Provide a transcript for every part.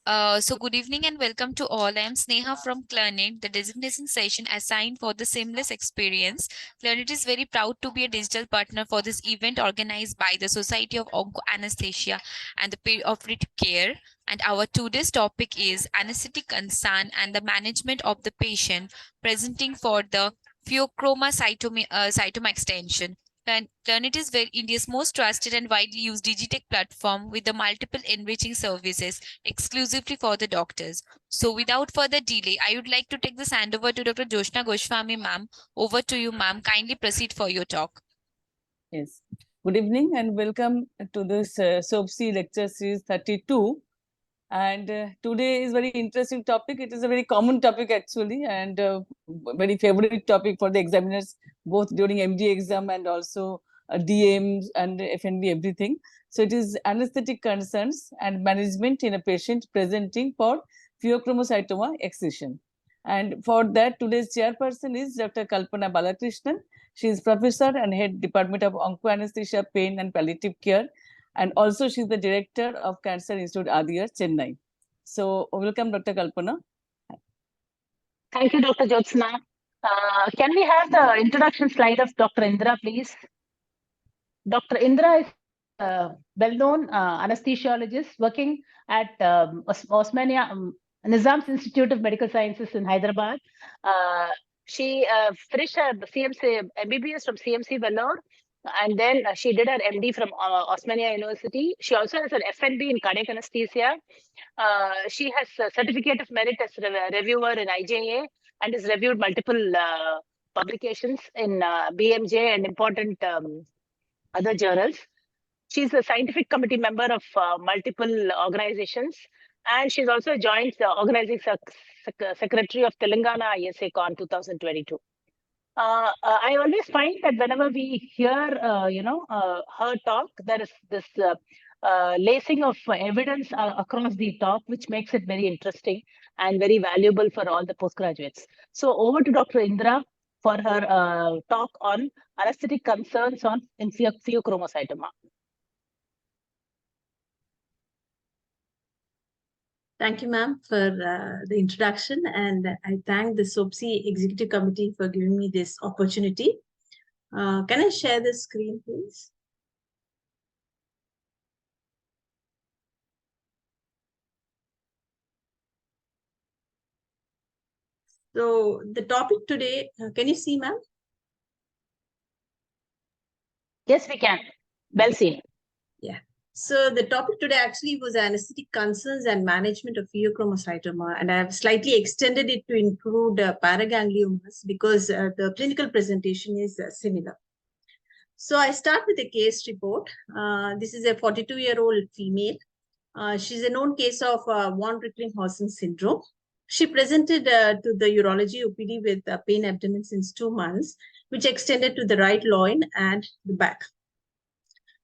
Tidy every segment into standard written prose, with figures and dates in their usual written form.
So good evening and welcome to all. I am Sneha from Clarnet, the designation session assigned for the seamless experience. Clarnet is very proud to be a digital partner for this event organized by the Society of Onco Anesthesia and the Preoperative Care. And our today's topic is anesthetic concern and the management of the patient presenting for the Phaeochromocytoma extension. Clarnet is India's most trusted and widely used digitech platform with the multiple enriching services exclusively for the doctors. So without further delay, I would like to take this hand over to Dr. Jyotsna Goswami, ma'am. Over to you, ma'am. Kindly proceed for your talk. Yes. Good evening and welcome to this SOPC lecture series 32. And today is very interesting topic. It is a very common topic actually, and very favorite topic for the examiners, both during MD exam and also DMs and FNB, everything. So it is anesthetic concerns and management in a patient presenting for phaeochromocytoma excision. And for that, today's chairperson is Dr. Kalpana Balkrishnana. She is professor and head Department of Onco Anesthesia, Pain and Palliative Care. And also she's the director of Cancer Institute, Adia, Chennai. So welcome, Dr. Kalpana. Thank you, Dr. Jyotsna. Can we have the introduction slide of Dr. Indira, please? Dr. Indira is a well-known anesthesiologist working at Osmania Nizam's Institute of Medical Sciences in Hyderabad. She finished her CMC MBBS from CMC Vellore, and then she did her MD from Osmania University. She also has an FNB in cardiac anesthesia. She has a certificate of merit as a reviewer in IJA and has reviewed multiple publications in BMJ and important other journals. She's a scientific committee member of multiple organizations, and she's also a joint organizing secretary of Telangana ISA Con 2022. I always find that whenever we hear, her talk, there is this lacing of evidence across the talk, which makes it very interesting and very valuable for all the postgraduates. So over to Dr. Indira for her talk on anesthetic concerns in phaeochromocytoma. Thank you, ma'am, for the introduction, and I thank the SOPC Executive Committee for giving me this opportunity. Can I share the screen, please? So the topic today, can you see, ma'am? Yes, we can. Well seen. Yeah. So the topic today actually was anesthetic concerns and management of phaeochromocytoma, and I have slightly extended it to include paragangliomas because the clinical presentation is similar. So I start with a case report. This is a 42-year-old female. She's a known case of von Reckling-Hausen syndrome. She presented to the urology OPD with pain abdomen since 2 months, which extended to the right loin and the back.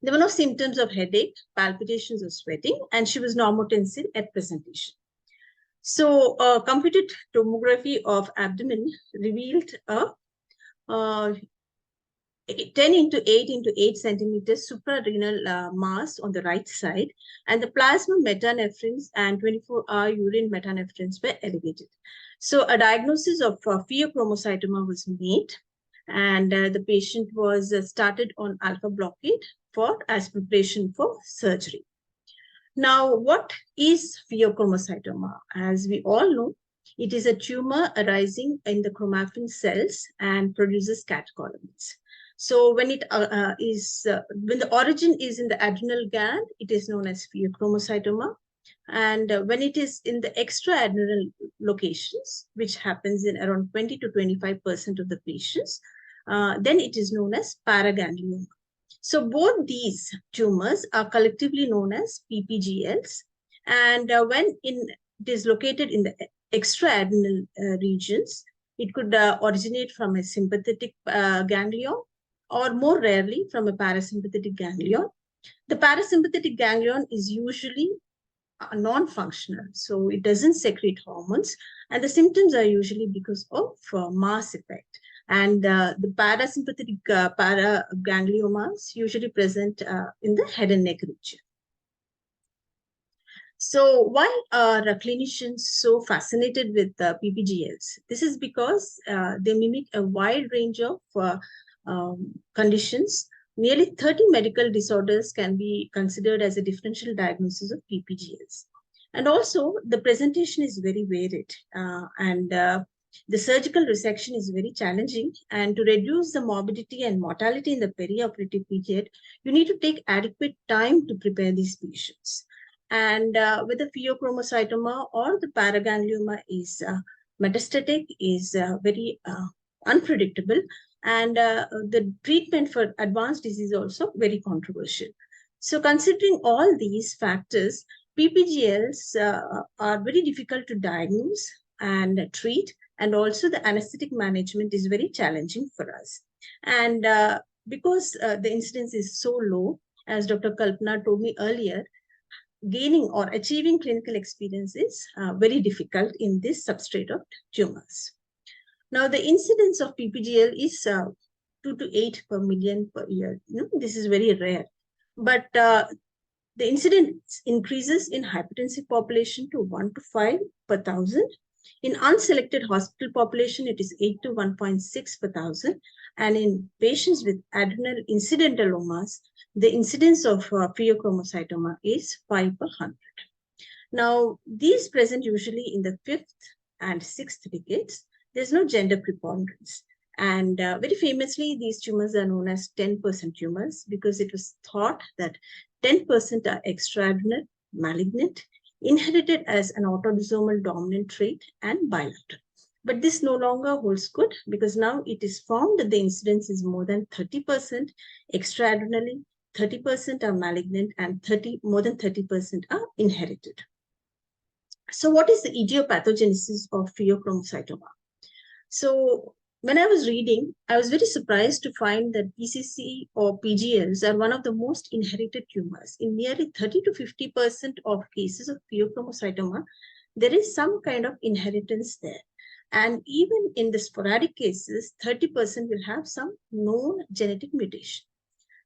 There were no symptoms of headache, palpitations, or sweating, and she was normotensive at presentation. So, computed tomography of abdomen revealed a 10 into 8 into 8 centimeters suprarenal mass on the right side, and the plasma metanephrines and 24-hour urine metanephrines were elevated. So, a diagnosis of phaeochromocytoma was made, and the patient was started on alpha blockade as preparation for surgery. Now, what is phaeochromocytoma? As we all know, it is a tumor arising in the chromaffin cells and produces catecholamines. So when it when the origin is in the adrenal gland, it is known as phaeochromocytoma. And when it is in the extra-adrenal locations, which happens in around 20 to 25% of the patients, then it is known as paraganglioma. So both these tumors are collectively known as PPGLs. And when it is located in the extra-adrenal regions, it could originate from a sympathetic ganglion, or more rarely from a parasympathetic ganglion. The parasympathetic ganglion is usually non-functional, so it doesn't secrete hormones, and the symptoms are usually because of mass effect. And the parasympathetic paragangliomas usually present in the head and neck region. So why are clinicians so fascinated with PPGLs? This is because they mimic a wide range of conditions. Nearly 30 medical disorders can be considered as a differential diagnosis of PPGLs. And also, the presentation is very varied, and the surgical resection is very challenging. And to reduce the morbidity and mortality in the perioperative period, you need to take adequate time to prepare these patients. And with the phaeochromocytoma or the paraganglioma is metastatic, is very unpredictable, and the treatment for advanced disease also very controversial. So considering all these factors, PPGLs are very difficult to diagnose and treat, and also the anesthetic management is very challenging for us. And because the incidence is so low, as Dr. Kalpana told me earlier, gaining or achieving clinical experience is very difficult in this substrate of tumors. Now, the incidence of PPGL is 2 to 8 per million per year. This is very rare. But the incidence increases in hypertensive population to 1 to 5 per thousand. In unselected hospital population, it is 8 to 1.6 per thousand. And in patients with adrenal incidentalomas, the incidence of phaeochromocytoma is 5 per 100. Now, these present usually in the 5th and 6th decades. There's no gender preponderance. And very famously, these tumors are known as 10% tumors because it was thought that 10% are extraadrenal, malignant, inherited as an autosomal dominant trait, and bilateral. But this no longer holds good because now it is found that the incidence is more than 30% extraadrenally, 30% are malignant, and more than 30% are inherited. So what is the etiopathogenesis of phaeochromocytoma? So when I was reading, I was very surprised to find that PCC or PGLs are one of the most inherited tumors. In nearly 30 to 50% of cases of phaeochromocytoma, there is some kind of inheritance there. And even in the sporadic cases, 30% will have some known genetic mutation.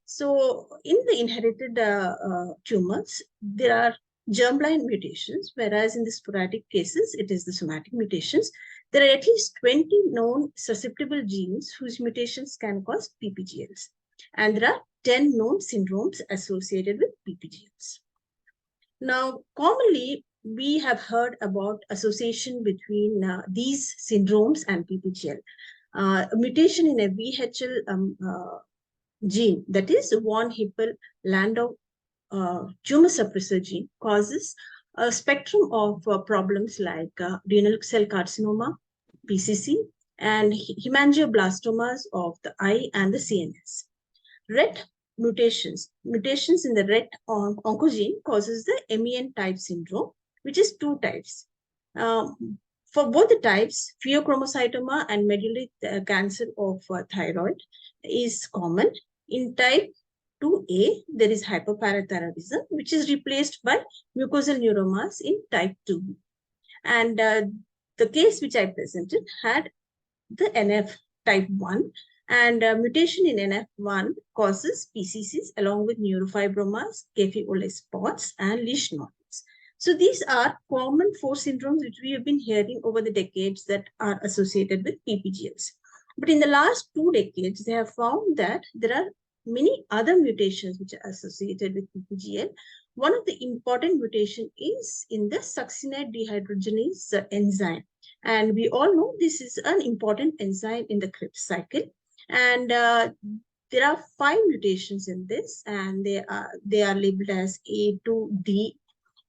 So in the inherited tumors, there are germline mutations, whereas in the sporadic cases, it is the somatic mutations. There are at least 20 known susceptible genes whose mutations can cause PPGLs. And there are 10 known syndromes associated with PPGLs. Now, commonly, we have heard about association between these syndromes and PPGL. A mutation in a VHL gene, that is von Hippel-Landau tumor suppressor gene, causes a spectrum of problems like renal cell carcinoma, PCC, and hemangioblastomas of the eye and the CNS. RET mutations in the RET oncogene causes the MEN type syndrome, which is 2 types. For both the types, phaeochromocytoma and medullary cancer of thyroid is common. In type 2A, there is hyperparathyroidism, which is replaced by mucosal neuromas in type 2B. And the case which I presented had the NF type 1, and mutation in NF1 causes PCCs along with neurofibromas, Keffi-Ole spots, and leash nodules. So these are common 4 syndromes which we have been hearing over the decades that are associated with PPGLs. But in the last 2 decades, they have found that there are many other mutations which are associated with PPGL. One of the important mutation is in the succinate dehydrogenase enzyme. And we all know this is an important enzyme in the Krebs cycle. And there are 5 mutations in this, and they are labeled as A to D.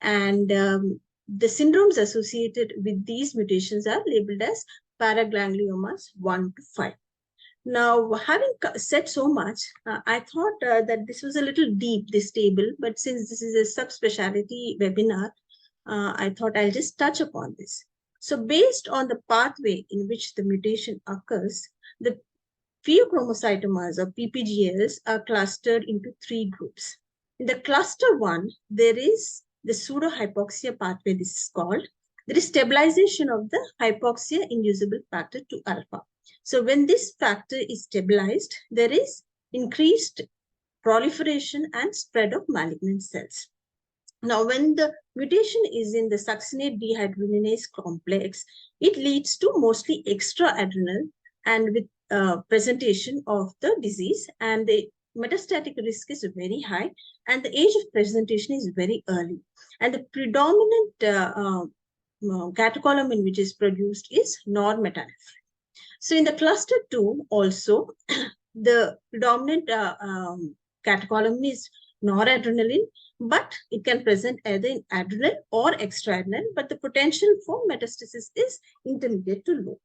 And the syndromes associated with these mutations are labeled as paragangliomas 1 to 5. Now, having said so much, I thought that this was a little deep, this table, but since this is a subspecialty webinar, I thought I'll just touch upon this. So based on the pathway in which the mutation occurs, the phaeochromocytomas or PPGLs are clustered into 3 groups. In the cluster 1, there is the pseudohypoxia pathway, this is called. There is stabilization of the hypoxia-inducible factor 2 alpha. So when this factor is stabilized, there is increased proliferation and spread of malignant cells. Now, when the mutation is in the succinate dehydrogenase complex, it leads to mostly extraadrenal and with presentation of the disease, and the metastatic risk is very high, and the age of presentation is very early. And the predominant catecholamine which is produced is normetanephrine. So in the cluster 2 also, the predominant catecholamine is noradrenaline, but it can present either in adrenal or extraadrenal, but the potential for metastasis is intermediate to low.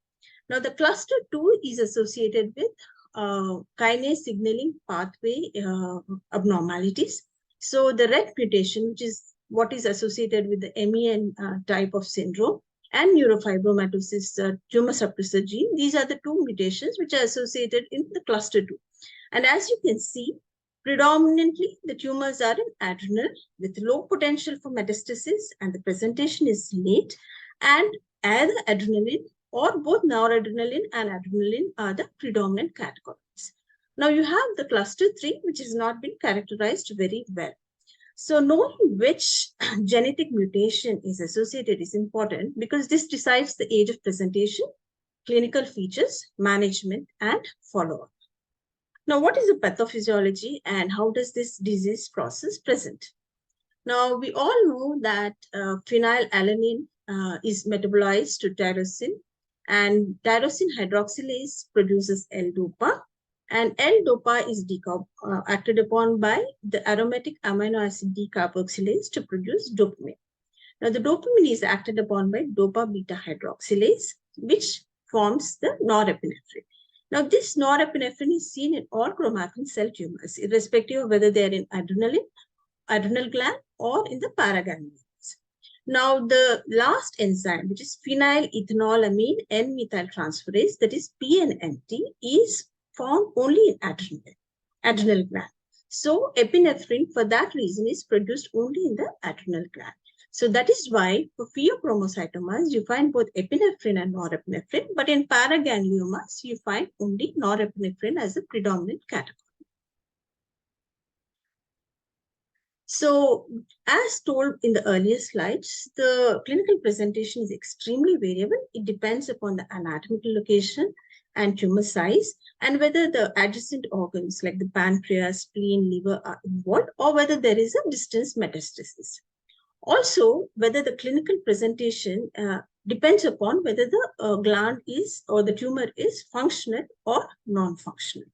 Now, the cluster 2 is associated with kinase signaling pathway abnormalities. So the RET mutation, which is what is associated with the MEN type of syndrome, and neurofibromatosis tumor suppressor gene, these are the two mutations which are associated in the cluster 2. And as you can see, predominantly the tumors are in adrenal with low potential for metastasis, and the presentation is late, and either adrenaline or both noradrenaline and adrenaline are the predominant categories. Now you have the cluster 3, which has not been characterized very well. So knowing which genetic mutation is associated is important, because this decides the age of presentation, clinical features, management, and follow-up. Now, what is the pathophysiology and how does this disease process present? Now, we all know that phenylalanine is metabolized to tyrosine, and tyrosine hydroxylase produces L-DOPA, and L-DOPA is acted upon by the aromatic amino acid decarboxylase to produce dopamine. Now, the dopamine is acted upon by dopa-beta hydroxylase, which forms the norepinephrine. Now, this norepinephrine is seen in all chromatin cell tumors, irrespective of whether they are in adrenal gland or in the paraganglions. Now, the last enzyme, which is phenylethanolamine N-methyltransferase, that is PNMT, is found only in adrenal gland. So, epinephrine, for that reason, is produced only in the adrenal gland. So that is why for phaeochromocytomas, you find both epinephrine and norepinephrine, but in paragangliomas, you find only norepinephrine as a predominant category. So as told in the earlier slides, the clinical presentation is extremely variable. It depends upon the anatomical location and tumor size, and whether the adjacent organs like the pancreas, spleen, liver are involved, or whether there is a distant metastasis. Also, whether the clinical presentation depends upon whether the gland is or the tumor is functional or non-functional.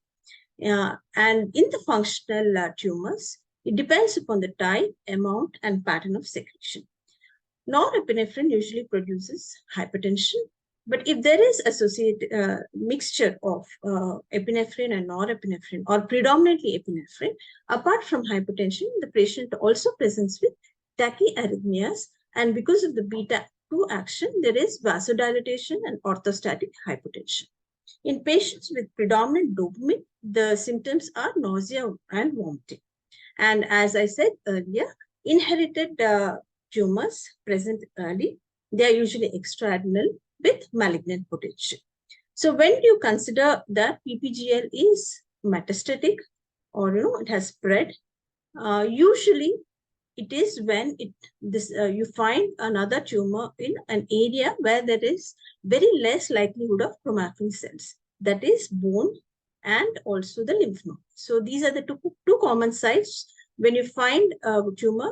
And in the functional tumors, it depends upon the type, amount, and pattern of secretion. Norepinephrine usually produces hypertension, but if there is associated mixture of epinephrine and norepinephrine, or predominantly epinephrine, apart from hypertension, the patient also presents with tachyarrhythmias, and because of the beta-2 action, there is vasodilatation and orthostatic hypotension. In patients with predominant dopamine, the symptoms are nausea and vomiting. And as I said earlier, inherited tumors present early, they are usually extraadrenal with malignant potential. So when you consider that PPGL is metastatic, or it has spread, usually it is when you find another tumor in an area where there is very less likelihood of chromatin cells, that is bone and also the lymph node. So these are the two common sites. When you find a tumor,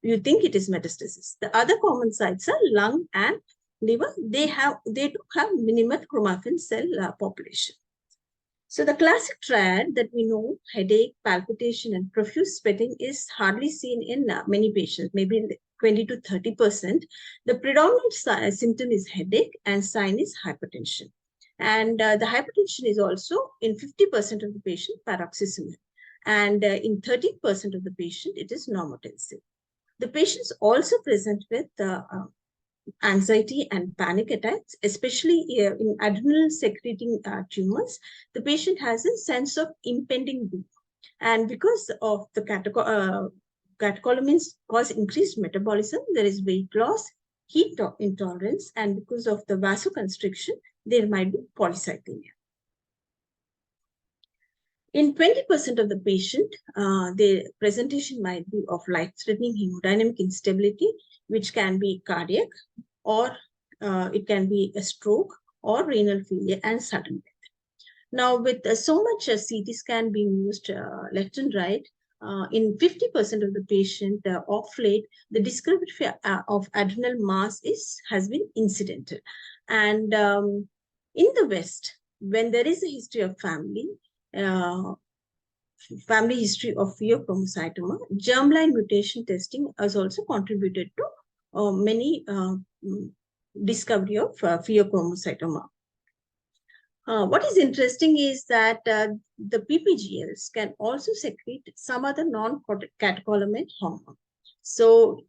you think it is metastasis. The other common sites are lung and liver. They do have minimal chromatin cell population. So the classic triad that we know, headache, palpitation, and profuse sweating, is hardly seen in many patients, maybe in 20 to 30%. The predominant symptom is headache, and sign is hypertension. And the hypertension is also in 50% of the patient paroxysmal. And in 30% of the patient, it is normotensive. The patients also present with anxiety and panic attacks, especially in adrenal secreting tumors. The patient has a sense of impending doom. And because of the catecholamines cause increased metabolism, there is weight loss, heat intolerance, and because of the vasoconstriction, there might be polycythemia. In 20% of the patient, the presentation might be of life-threatening hemodynamic instability, which can be cardiac, or it can be a stroke or renal failure and sudden death. Now, with so much CT scan being used left and right, in 50% of the patient of late, the discovery of adrenal mass has been incidental. And in the West, when there is a history of family history of phaeochromocytoma, germline mutation testing has also contributed to many discovery of phaeochromocytoma. What is interesting is that the PPGLs can also secrete some other non-catecholamine hormone. So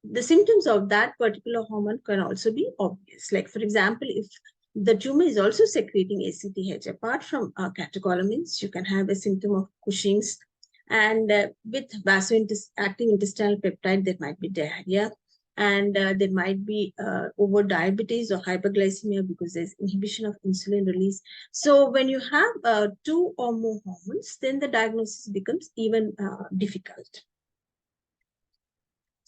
the symptoms of that particular hormone can also be obvious. Like, for example, if the tumor is also secreting ACTH, apart from catecholamines, you can have a symptom of Cushing's. And with vasoactive intestinal peptide, there might be diarrhea. And there might be over diabetes or hyperglycemia because there's inhibition of insulin release. So when you have 2 or more hormones, then the diagnosis becomes even difficult.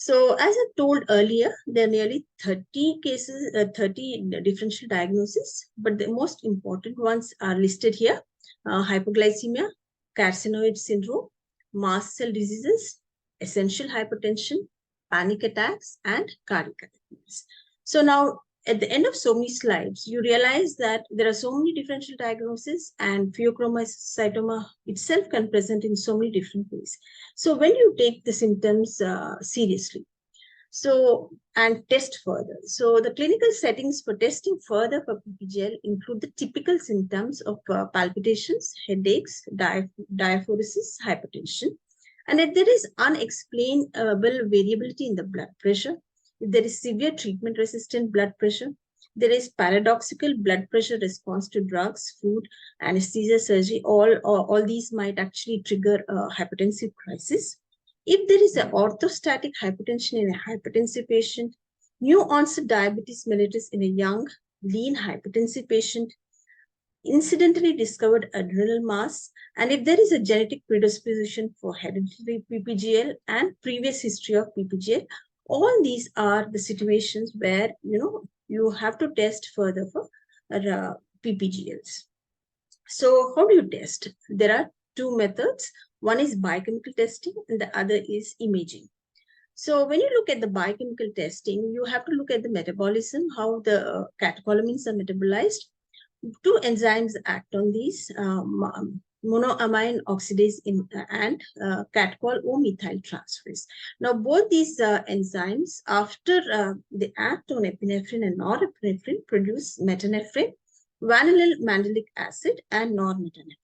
So as I told earlier, there are nearly 30 cases, 30 differential diagnoses, but the most important ones are listed here: hypoglycemia, carcinoid syndrome, mast cell diseases, essential hypertension, panic attacks, and cardiac arrhythmias. So now, at the end of so many slides, you realize that there are so many differential diagnoses, and phaeochromocytoma itself can present in so many different ways. So when you take the symptoms seriously, and test further. So the clinical settings for testing further for PPGL include the typical symptoms of palpitations, headaches, diaphoresis, hypertension. And if there is unexplainable variability in the blood pressure, if there is severe treatment-resistant blood pressure, there is paradoxical blood pressure response to drugs, food, anesthesia, surgery, all these might actually trigger a hypertensive crisis. If there is an orthostatic hypertension in a hypertensive patient, new onset diabetes mellitus in a young, lean hypertensive patient, incidentally discovered adrenal mass, and if there is a genetic predisposition for hereditary PPGL and previous history of PPGL, all these are the situations where you have to test further for PPGLs. So how do you test? There are 2 methods. One is biochemical testing and the other is imaging. So when you look at the biochemical testing, you have to look at the metabolism, how the catecholamines are metabolized. 2 enzymes act on these, monoamine oxidase and catechol or methyl transferase. Now, both these enzymes, after they act on epinephrine and norepinephrine, produce metanephrine, vanillyl mandelic acid, and normetanephrine.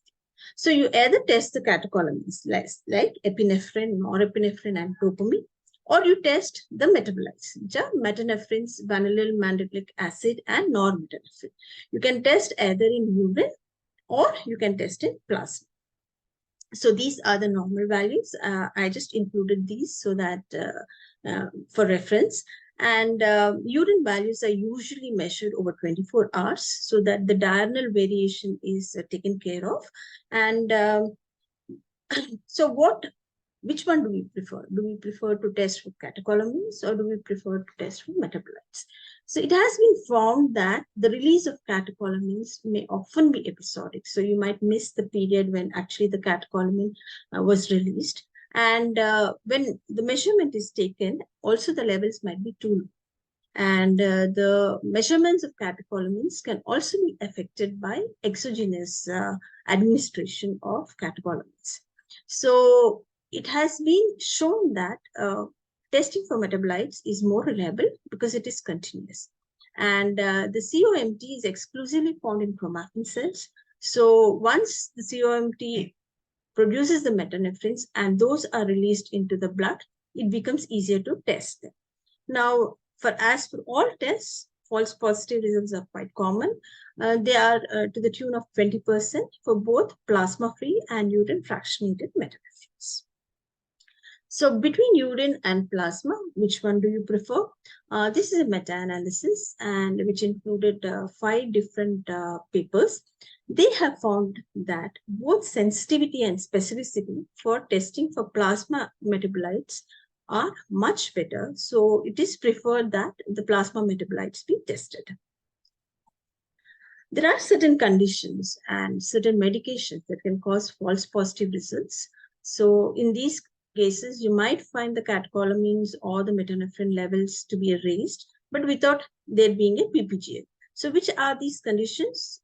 So you either test the catecholamines like epinephrine, norepinephrine, and dopamine, or you test the metabolites, which are metanephrines, vanillyl mandelic acid, and normetanephrine. You can test either in urine or you can test in plasma. So these are the normal values. I just included these so that for reference. And urine values are usually measured over 24 hours so that the diurnal variation is taken care of. And so which one do we prefer? Do we prefer to test for catecholamines or do we prefer to test for metabolites? So it has been found that the release of catecholamines may often be episodic. So you might miss the period when actually the catecholamine was released. And when the measurement is taken, also the levels might be too low. And the measurements of catecholamines can also be affected by exogenous administration of catecholamines. So it has been shown that testing for metabolites is more reliable because it is continuous. And the COMT is exclusively found in chromatin cells. So once the COMT produces the metanephrines and those are released into the blood, it becomes easier to test them. Now, as for all tests, false positive results are quite common. They are to the tune of 20% for both plasma-free and urine fractionated metanephrines. So between urine and plasma, which one do you prefer? This is a meta-analysis and which included 5 different papers. They have found that both sensitivity and specificity for testing for plasma metabolites are much better. So it is preferred that the plasma metabolites be tested. There are certain conditions and certain medications that can cause false positive results. So in these cases, you might find the catecholamines or the metanephrine levels to be raised, but without there being a PPGL. So which are these conditions?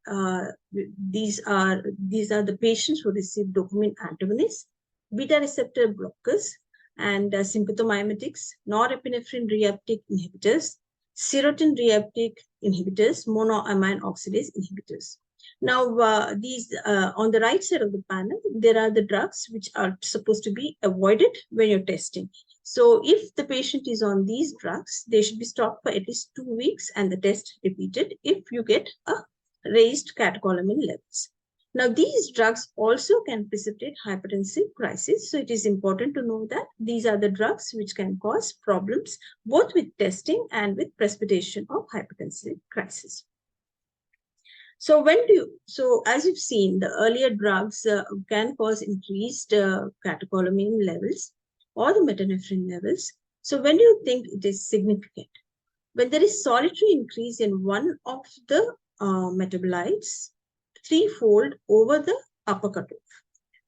These are the patients who receive dopamine antagonists, beta receptor blockers, and sympathomimetics, norepinephrine reuptake inhibitors, serotonin reuptake inhibitors, monoamine oxidase inhibitors. Now, these on the right side of the panel, there are the drugs which are supposed to be avoided when you're testing. So if the patient is on these drugs, they should be stopped for at least 2 weeks and the test repeated if you get a raised catecholamine levels. Now, these drugs also can precipitate hypertensive crisis. So it is important to know that these are the drugs which can cause problems both with testing and with precipitation of hypertensive crisis. So as you've seen, the earlier drugs can cause increased catecholamine levels or the metanephrine levels. So when do you think it is significant? When there is solitary increase in one of the metabolites threefold over the upper cutoff,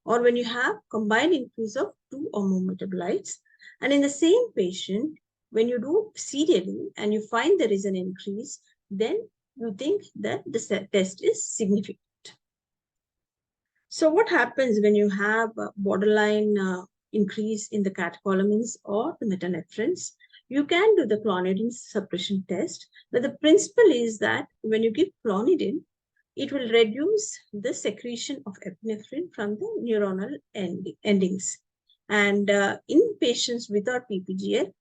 or when you have combined increase of 2 or more metabolites, and in the same patient, when you do serially and you find there is an increase, then you think that the test is significant. So what happens when you have a borderline increase in the catecholamines or the metanephrines? You can do the clonidine suppression test, but the principle is that when you give clonidine, it will reduce the secretion of epinephrine from the neuronal endings. And in patients without PPGL,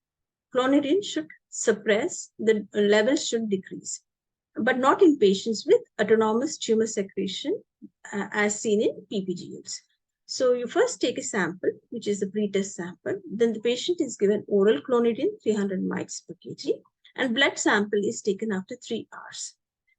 clonidine should suppress, the levels should decrease, but not in patients with autonomous tumor secretion as seen in PPGLs. So you first take a sample, which is the pretest sample. Then the patient is given oral clonidine, 300 mics per kg, and blood sample is taken after 3 hours.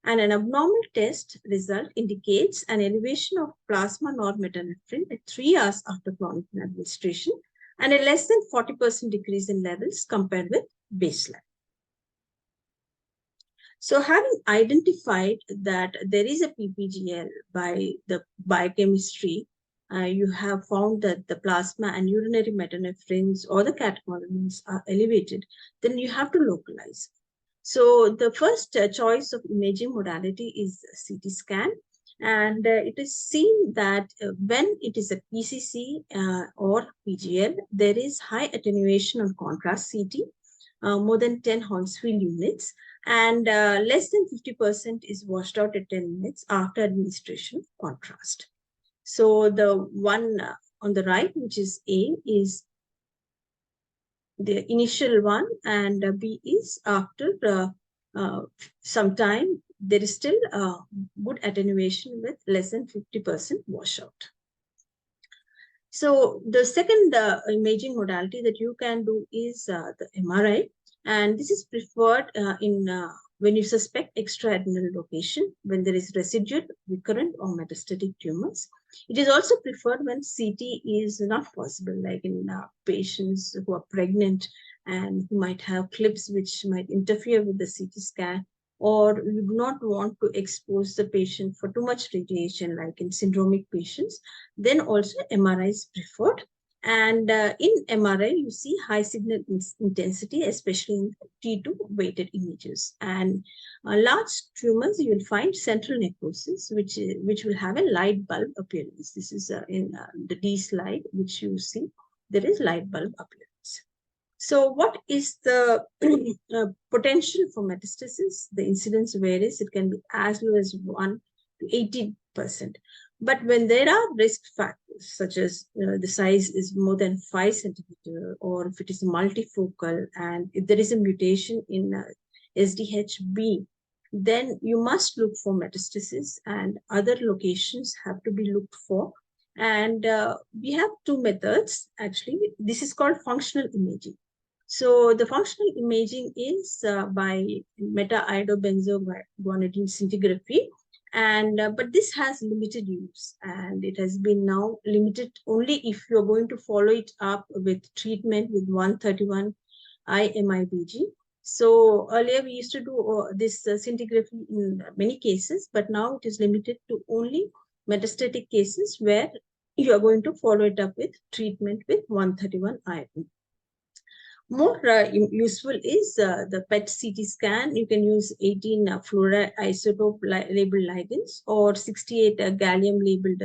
And an abnormal test result indicates an elevation of plasma normetanephrine at 3 hours after clonidine administration and a less than 40% decrease in levels compared with baseline. So having identified that there is a PPGL by the biochemistry, you have found that the plasma and urinary metanephrines or the catecholamines are elevated, then you have to localize. So the first choice of imaging modality is CT scan. And it is seen that when it is a PCC or PGL, there is high attenuation on contrast CT, more than 10 Hounsfield units, and less than 50% is washed out at 10 minutes after administration of contrast. So the one on the right, which is A, is the initial one, and B is after some time, there is still good attenuation with less than 50% washout. So the second imaging modality that you can do is the MRI, and this is preferred when you suspect extraadrenal location, when there is residual, recurrent, or metastatic tumors. It is also preferred when CT is not possible, like in patients who are pregnant and who might have clips which might interfere with the CT scan, or you do not want to expose the patient for too much radiation, like in syndromic patients, then also MRI is preferred. And in MRI, you see high signal intensity, especially in T2 weighted images. And large tumors, you will find central necrosis, which will have a light bulb appearance. This is in the D slide, which you see, there is light bulb appearance. So what is the potential for metastasis? The incidence varies. It can be as low as 1 to 80%. But when there are risk factors, such as the size is more than 5 centimeters, or if it is multifocal, and if there is a mutation in SDHB, then you must look for metastasis, and other locations have to be looked for. And we have 2 methods, actually. This is called functional imaging. So the functional imaging is by meta-iodobenzoguanidine scintigraphy, And but this has limited use, and it has been now limited only if you're going to follow it up with treatment with 131 IMIBG. So earlier we used to do this scintigraphy in many cases, but now it is limited to only metastatic cases where you are going to follow it up with treatment with 131 IM. More useful is the PET CT scan. You can use 18 fluoride isotope labeled ligands or 68 gallium labeled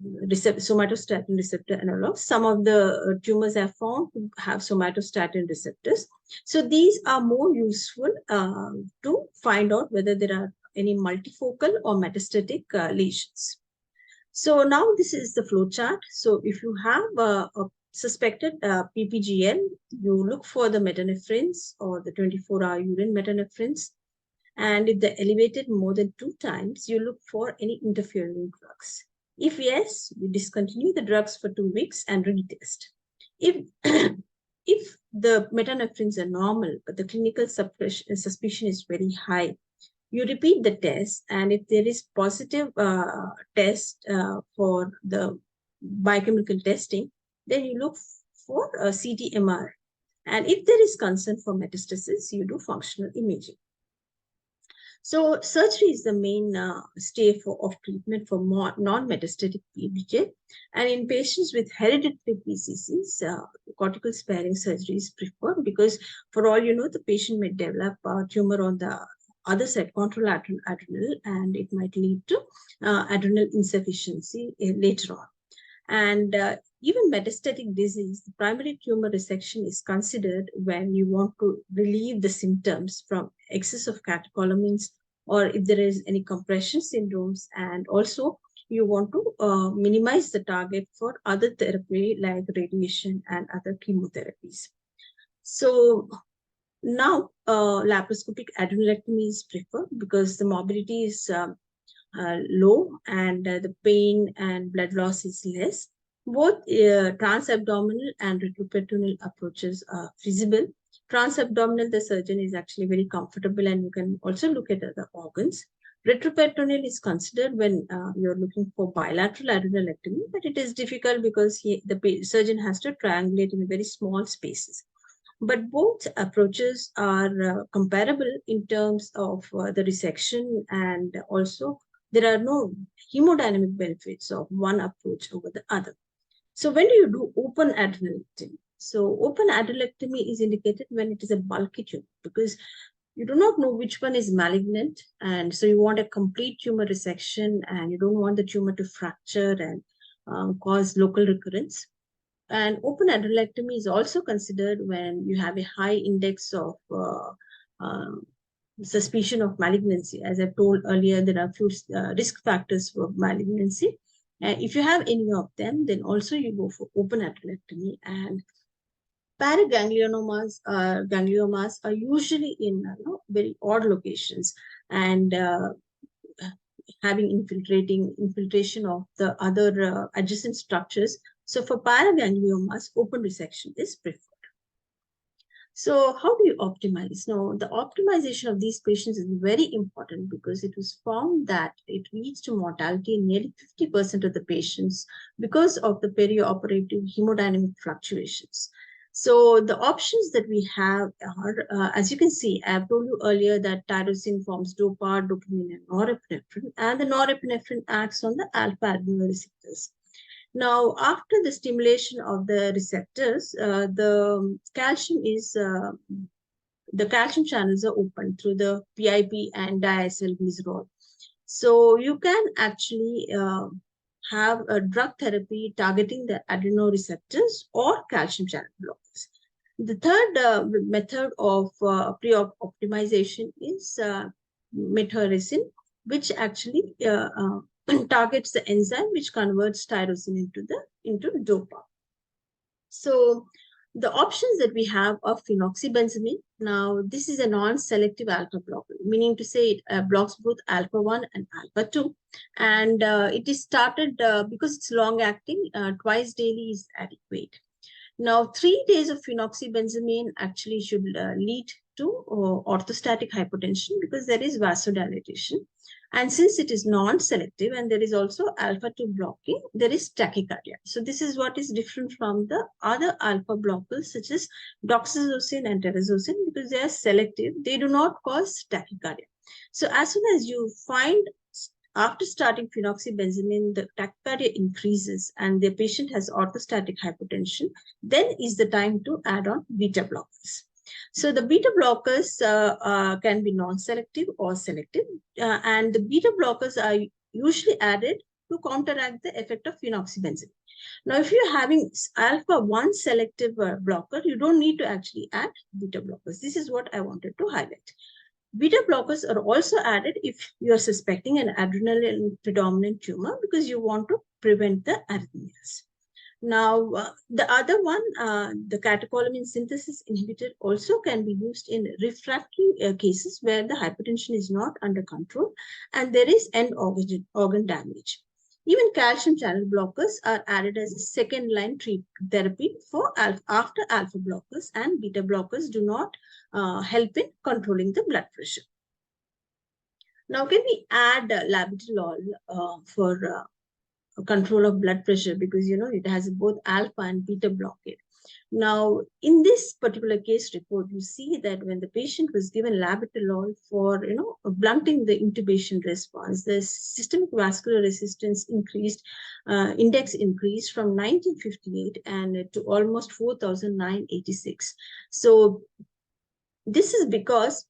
somatostatin receptor analogs. Some of the tumors are found to have somatostatin receptors. So these are more useful to find out whether there are any multifocal or metastatic lesions. So now this is the flow chart. So if you have a suspected PPGL, you look for the metanephrines or the 24-hour urine metanephrines. And if they're elevated more than 2 times, you look for any interfering drugs. If yes, you discontinue the drugs for 2 weeks and retest. If the metanephrines are normal, but the clinical suspicion is very high, you repeat the test, and if there is positive test for the biochemical testing, then you look for a CT-MR. And if there is concern for metastasis, you do functional imaging. So surgery is the main stay of treatment for non-metastatic PBJ. And in patients with hereditary PCCs, cortical sparing surgery is preferred because for all you know, the patient may develop a tumor on the other side, contralateral adrenal, and it might lead to adrenal insufficiency later on. And even metastatic disease, the primary tumor resection is considered when you want to relieve the symptoms from excess of catecholamines, or if there is any compression syndromes, and also you want to minimize the target for other therapy like radiation and other chemotherapies. So now laparoscopic adrenalectomy is preferred because the morbidity is low and the pain and blood loss is less. Both transabdominal and retroperitoneal approaches are feasible. Transabdominal, the surgeon is actually very comfortable, and you can also look at other organs. Retroperitoneal is considered when you're looking for bilateral adrenalectomy, but it is difficult because the surgeon has to triangulate in very small spaces. But both approaches are comparable in terms of the resection, and also there are no hemodynamic benefits of one approach over the other. So when do you do open adrenalectomy? So open adrenalectomy is indicated when it is a bulky tumor, because you do not know which one is malignant, and so you want a complete tumor resection, and you don't want the tumor to fracture and cause local recurrence. And open adrenalectomy is also considered when you have a high index of suspicion of malignancy. As I told earlier, there are few risk factors for malignancy. And if you have any of them, then also you go for open adrenalectomy. And paragangliomas, gangliomas are usually in very odd locations, and having infiltration of the other adjacent structures. So for paragangliomas, open resection is preferred. So how do you optimize? Now, the optimization of these patients is very important because it was found that it leads to mortality in nearly 50% of the patients because of the perioperative hemodynamic fluctuations. So the options that we have are, as you can see, I have told you earlier that tyrosine forms DOPA, dopamine, and norepinephrine, and the norepinephrine acts on the alpha adrenal receptors. Now, after the stimulation of the receptors, the calcium channels are open through the PIP and diacylglycerol. So you can actually have a drug therapy targeting the adrenoreceptors or calcium channel blockers. The third method of pre-op optimization is methorexin, which actually targets the enzyme which converts tyrosine into DOPA. So the options that we have are phenoxybenzamine. Now, this is a non-selective alpha blocker, meaning to say it blocks both alpha-1 and alpha-2. And it is started because it's long-acting, twice daily is adequate. Now, 3 days of phenoxybenzamine actually should lead to orthostatic hypotension because there is vasodilatation. And since it is non-selective and there is also alpha-2 blocking, there is tachycardia. So this is what is different from the other alpha blockers such as doxazosine and terazosin because they are selective. They do not cause tachycardia. So as soon as you find after starting phenoxybenzamine, the tachycardia increases and the patient has orthostatic hypotension, then is the time to add on beta blockers. So the beta blockers can be non-selective or selective, and the beta blockers are usually added to counteract the effect of phenoxybenzamine. Now, if you're having alpha-1 selective blocker, you don't need to actually add beta blockers. This is what I wanted to highlight. Beta blockers are also added if you are suspecting an adrenaline predominant tumor because you want to prevent the arrhythmias. Now, the other one, the catecholamine synthesis inhibitor also can be used in refractory cases where the hypertension is not under control and there is end organ damage. Even calcium channel blockers are added as a second-line therapy for after alpha blockers, and beta blockers do not help in controlling the blood pressure. Now, can we add labetalol for control of blood pressure because, you know, it has both alpha and beta blockade? Now, in this particular case report, you see that when the patient was given labetalol for, you know, blunting the intubation response, the systemic vascular resistance increased, index increased from 1958 and to almost 4,986. So this is because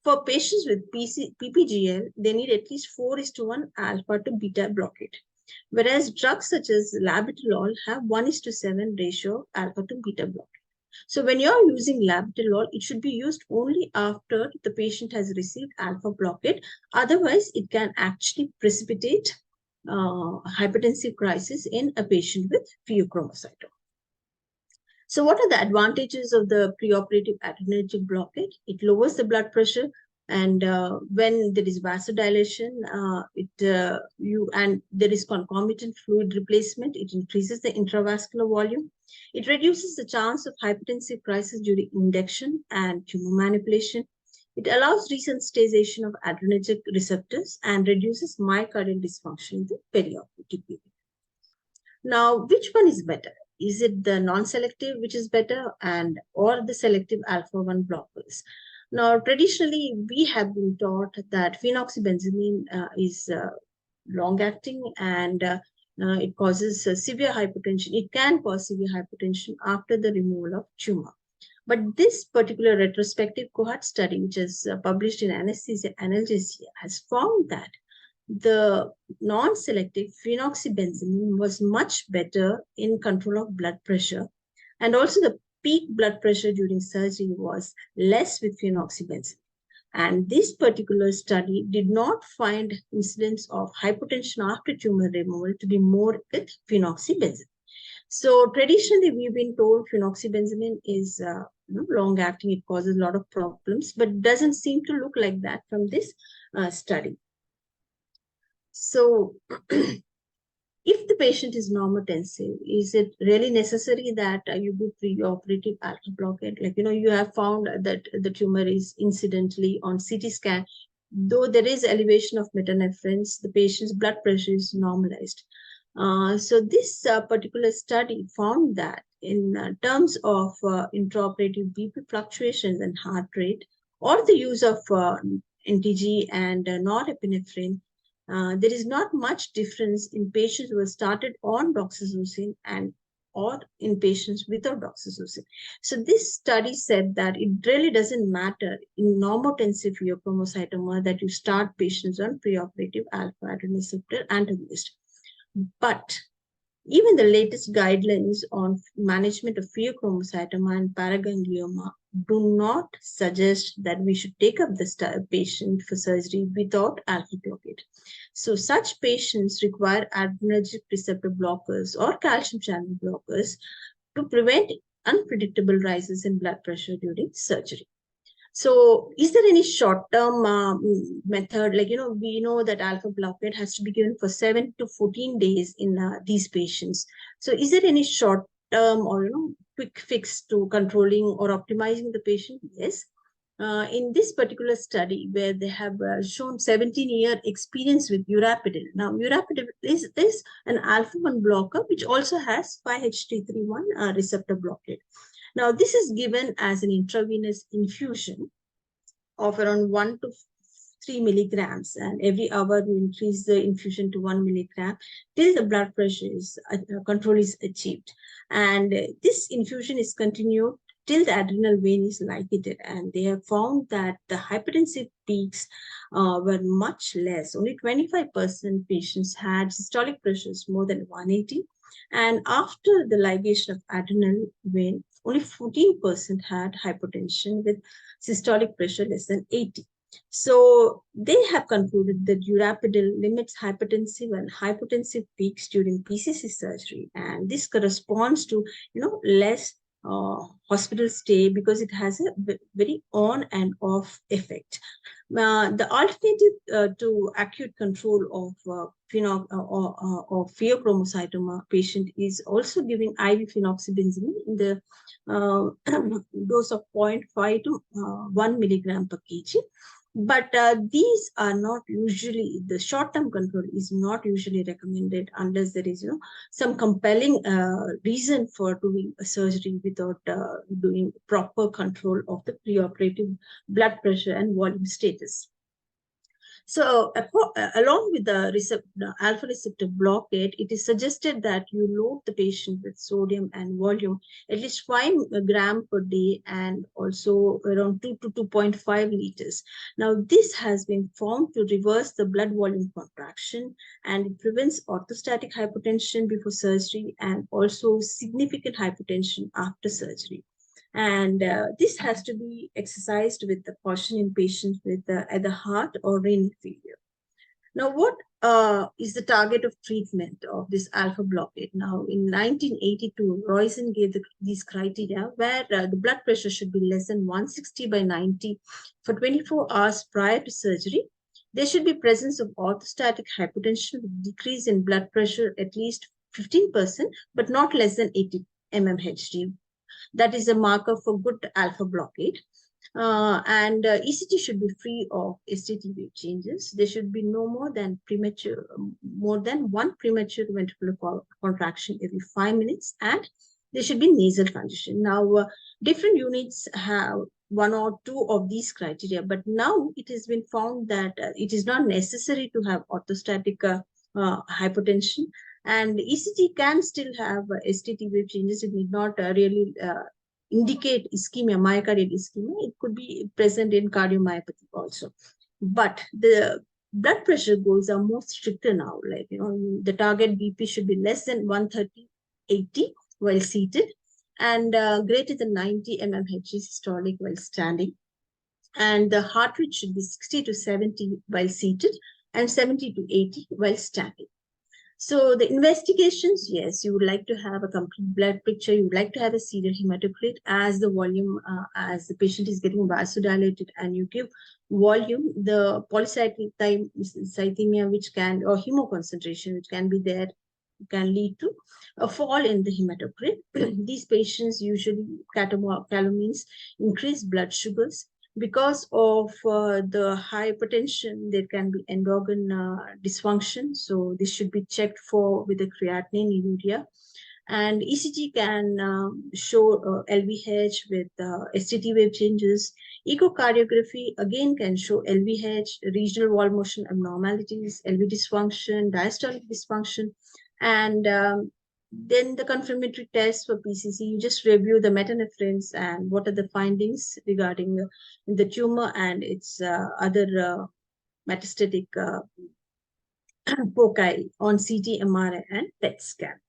for patients with PPGL, they need at least 4:1 alpha to beta blockade. Whereas drugs such as labetalol have 1:7 ratio alpha to beta blockade. So when you're using labetalol, it should be used only after the patient has received alpha blockade. Otherwise, it can actually precipitate hypertensive crisis in a patient with phaeochromocytoma. So what are the advantages of the preoperative adrenergic blockade? It lowers the blood pressure, and when there is vasodilation, and there is concomitant fluid replacement, it increases the intravascular volume. It reduces the chance of hypertensive crisis during induction and tumor manipulation. It allows resensitization of adrenergic receptors and reduces myocardial dysfunction in the perioperative period. Now, which one is better? Is it the non-selective which is better or the selective alpha-1 blockers? Now, traditionally, we have been taught that phenoxybenzamine is long-acting and it causes severe hypertension. It can cause severe hypertension after the removal of tumor. But this particular retrospective cohort study, which is published in Anesthesia Analgesia, has found that the non-selective phenoxybenzamine was much better in control of blood pressure, and also the peak blood pressure during surgery was less with phenoxybenzamine. And this particular study did not find incidence of hypertension after tumor removal to be more with phenoxybenzamine. So traditionally, we've been told phenoxybenzamine is long-acting, it causes a lot of problems, but doesn't seem to look like that from this study. So if the patient is normotensive, is it really necessary that you do preoperative alpha blockade? Like, you know, you have found that the tumor is incidentally on CT scan, though there is elevation of metanephrines, the patient's blood pressure is normalized. So this particular study found that in terms of intraoperative BP fluctuations and heart rate, or the use of NTG and norepinephrine, there is not much difference in patients who are started on doxazosine or in patients without doxazosine. So this study said that it really doesn't matter in normotensive phaeochromocytoma that you start patients on preoperative alpha adrenergic receptor antagonist. But even the latest guidelines on management of phaeochromocytoma and paraganglioma do not suggest that we should take up the patient for surgery without alpha blockade. So such patients require adrenergic receptor blockers or calcium channel blockers to prevent unpredictable rises in blood pressure during surgery. So is there any short-term method? Like, you know, we know that alpha blockade has to be given for 7 to 14 days in these patients. So is there any short-term or, you know, quick fix to controlling or optimizing the patient? Yes. In this particular study, where they have shown 17-year experience with urapidil. Now, urapidil is an alpha-1 blocker, which also has 5-HT3/1 receptor blockade. Now, this is given as an intravenous infusion of around 1 to 3 milligrams, and every hour you increase the infusion to 1 milligram till the blood pressure is control is achieved. And this infusion is continued till the adrenal vein is ligated, and they have found that the hypertensive peaks were much less. Only 25% patients had systolic pressures more than 180, and after the ligation of adrenal vein, only 14% had hypertension with systolic pressure less than 80. So they have concluded that urapidil limits hypertensive and hypotensive peaks during PCC surgery, and this corresponds to less hospital stay because it has a very on and off effect. The alternative to acute control of Phaeochromocytoma patient is also giving IV phenoxybenzone in the dose of 0.5 to 1 milligram per kg. But these are not usually, the short-term control is not usually recommended unless there is some compelling reason for doing a surgery without doing proper control of the preoperative blood pressure and volume status. So along with the alpha receptor blockade, it is suggested that you load the patient with sodium and volume at least 5 grams per day, and also around 2 to 2.5 liters. Now, this has been found to reverse the blood volume contraction, and it prevents orthostatic hypotension before surgery and also significant hypotension after surgery. And this has to be exercised with the caution in patients with either heart or renal failure. Now, what is the target of treatment of this alpha blockade? Now, in 1982, Roizen gave these criteria where the blood pressure should be less than 160/90 for 24 hours prior to surgery. There should be presence of orthostatic hypotension with decrease in blood pressure at least 15%, but not less than 80 mmHg. That is a marker for good alpha blockade. And ECG should be free of STT wave changes. There should be no more than one premature ventricular contraction every 5 minutes, and there should be nasal congestion. Now, different units have one or two of these criteria, but now it has been found that it is not necessary to have orthostatic hypotension. And ECG can still have STT wave changes. It need not really indicate ischemia, myocardial ischemia. It could be present in cardiomyopathy also. But the blood pressure goals are more stricter now. Like, the target BP should be less than 130/80 while seated, and greater than 90 mmHg systolic while standing. And the heart rate should be 60 to 70 while seated and 70 to 80 while standing. So the investigations, yes, you would like to have a complete blood picture. You would like to have a serial hematocrit as the volume, as the patient is getting vasodilated, and you give volume, the polycythemia, which can, or hemoconcentration, which can be there, can lead to a fall in the hematocrit. These patients usually catecholamines, increased blood sugars. Because of the hypertension, there can be endocrine dysfunction. So this should be checked for with the creatinine, urea. And ECG can show LVH with STT wave changes. Echocardiography again can show LVH, regional wall motion abnormalities, LV dysfunction, diastolic dysfunction. And then the confirmatory test for PCC, you just review the metanephrines and what are the findings regarding the tumor and its other metastatic foci on CT, MRI, and PET scan.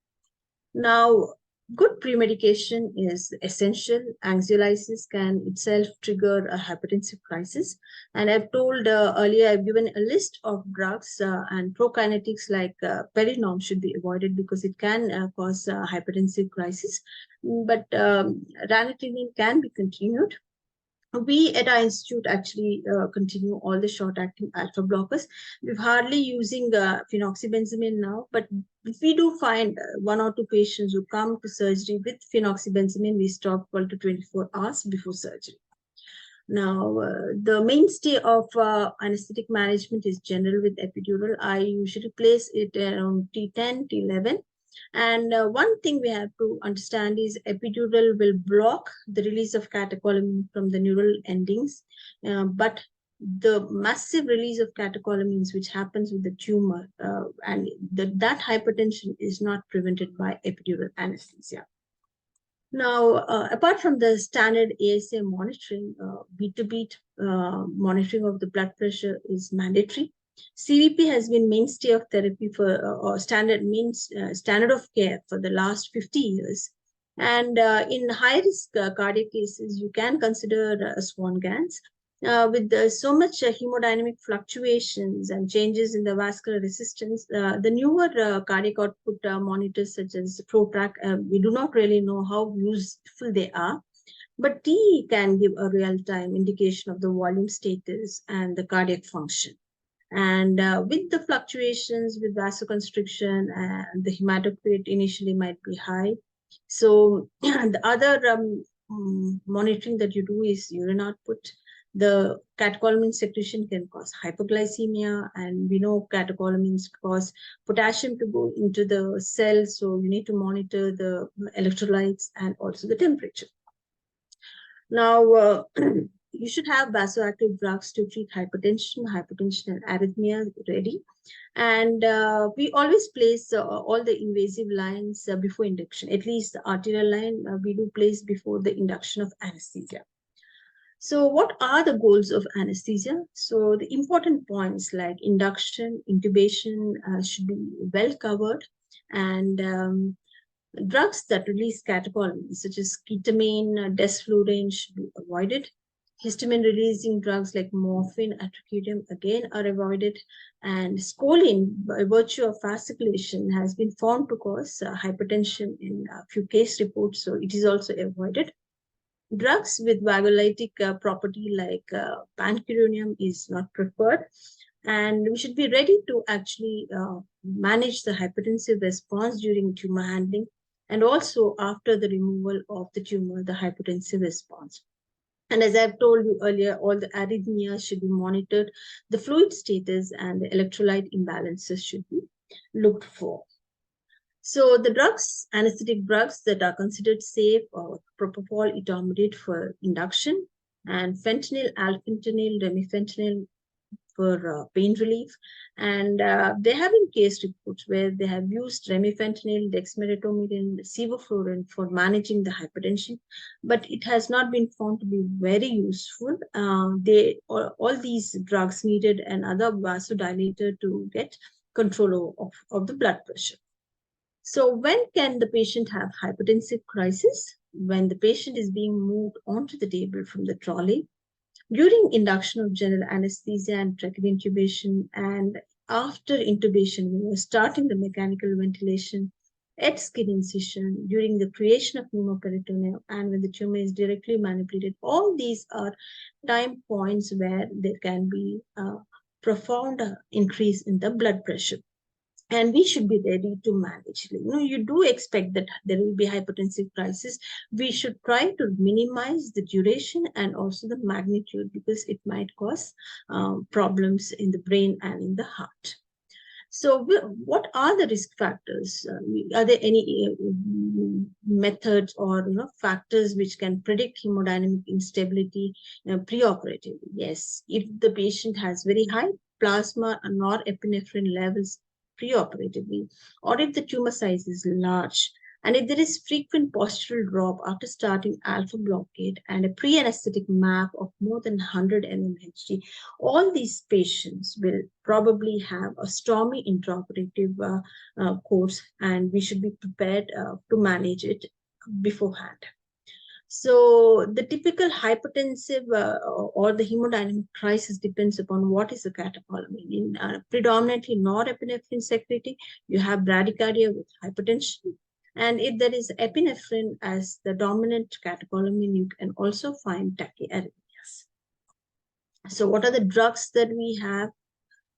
Now, good premedication is essential. Anxiolysis can itself trigger a hypertensive crisis. And I've told earlier, I've given a list of drugs and prokinetics like perinorm should be avoided because it can cause hypertensive crisis. But ranitidine can be continued. We at our institute actually continue all the short-acting alpha blockers. We're hardly using phenoxybenzamine now, but if we do find 1 or 2 patients who come to surgery with phenoxybenzamine, we stop 12 to 24 hours before surgery. Now, the mainstay of anesthetic management is general with epidural. I usually place it around T10, T11. And one thing we have to understand is epidural will block the release of catecholamine from the neural endings, but the massive release of catecholamines which happens with the tumor and that hypertension is not prevented by epidural anesthesia. Now, apart from the standard ASA monitoring, beat-to-beat monitoring of the blood pressure is mandatory. CVP has been mainstay of therapy for or standard of care for the last 50 years. And in high-risk cardiac cases, you can consider Swan Ganz. With so much hemodynamic fluctuations and changes in the vascular resistance, the newer cardiac output monitors such as ProTrack, we do not really know how useful they are, but T can give a real-time indication of the volume status and the cardiac function. And with the fluctuations with vasoconstriction and the hematocrit initially might be high. So the other monitoring that you do is urine output. The catecholamine secretion can cause hypoglycemia, and we know catecholamines cause potassium to go into the cells, so you need to monitor the electrolytes and also the temperature. Now, you should have vasoactive drugs to treat hypertension and arrhythmia ready. And we always place all the invasive lines before induction, at least the arterial line we do place before the induction of anesthesia. So what are the goals of anesthesia? So the important points like induction, intubation should be well covered, and drugs that release catecholamines such as ketamine, desflurane should be avoided. Histamine-releasing drugs like morphine, atrocitum again are avoided, and scoline, by virtue of fasciculation, has been found to cause hypertension in a few case reports, so it is also avoided. Drugs with vagolytic property like pancuronium is not preferred, and we should be ready to actually manage the hypertensive response during tumor handling and also after the removal of the tumor, the hypertensive response. And as I've told you earlier, all the arrhythmias should be monitored, the fluid status and the electrolyte imbalances should be looked for. So the drugs, anesthetic drugs that are considered safe are propofol, etomidate for induction, and fentanyl, alfentanil, remifentanil for pain relief. And there have been case reports where they have used remifentanil, dexmedetomidine, sevoflurane for managing the hypertension, but it has not been found to be very useful. All these drugs needed another vasodilator to get control of the blood pressure. So when can the patient have hypertensive crisis? When the patient is being moved onto the table from the trolley, during induction of general anesthesia and tracheal intubation, and after intubation, when we're starting the mechanical ventilation, at skin incision, during the creation of pneumoperitoneum, and when the tumor is directly manipulated, all these are time points where there can be a profound increase in the blood pressure. And we should be ready to manage. You do expect that there will be hypertensive crisis. We should try to minimize the duration and also the magnitude, because it might cause problems in the brain and in the heart. So what are the risk factors? Are there any methods or factors which can predict hemodynamic instability preoperatively? Yes, if the patient has very high plasma and norepinephrine levels preoperatively, or if the tumor size is large, and if there is frequent postural drop after starting alpha blockade and a pre-anesthetic MAP of more than 100 mmHg, all these patients will probably have a stormy intraoperative course, and we should be prepared to manage it beforehand. So the typical hypertensive or the hemodynamic crisis depends upon what is the catecholamine. In predominantly norepinephrine secreting, you have bradycardia with hypertension. And if there is epinephrine as the dominant catecholamine, you can also find tachyarrhythmias. So what are the drugs that we have?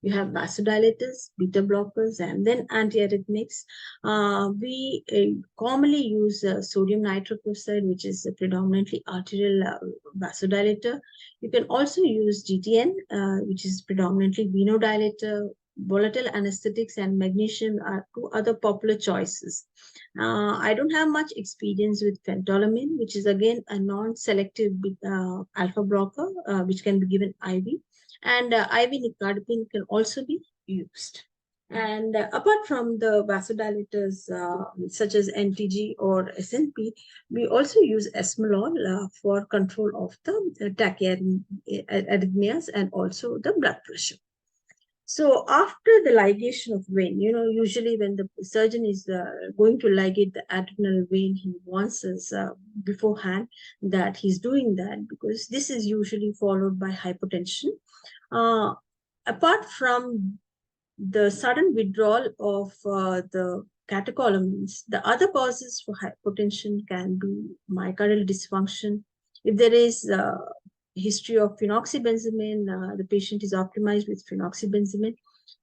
You have vasodilators, beta blockers, and then antiarrhythmics. We commonly use sodium nitroprusside, which is a predominantly arterial vasodilator. You can also use GTN, which is predominantly venodilator. Volatile anesthetics and magnesium are two other popular choices. I don't have much experience with phentolamine, which is again a non-selective alpha blocker, which can be given IV. And IV nicardipine can also be used. And apart from the vasodilators such as NTG or SNP, we also use esmolol for control of the tachyarrhythmias and also the blood pressure. So after the ligation of vein, usually when the surgeon is going to ligate the adrenal vein, he wants us beforehand that he's doing that, because this is usually followed by hypotension. Apart from the sudden withdrawal of the catecholamines, the other causes for hypotension can be myocardial dysfunction. If there is a history of phenoxybenzamine, the patient is optimized with phenoxybenzamine.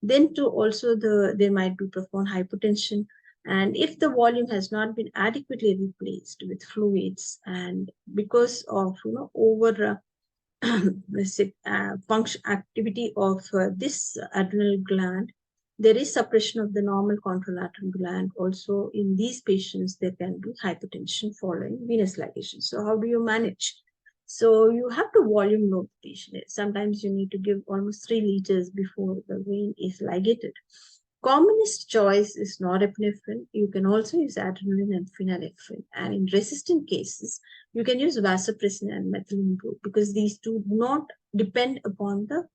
Then too also there might be profound hypotension. And if the volume has not been adequately replaced with fluids, and because of over function activity of this adrenal gland, there is suppression of the normal contralateral gland. Also, in these patients, there can be hypertension following venous ligation. So, how do you manage? So, you have to volume load the patient. Sometimes you need to give almost 3 liters before the vein is ligated. Commonest choice is norepinephrine. You can also use adrenaline and phenylephrine. And in resistant cases, you can use vasopressin and methylene blue, because these two do not depend upon the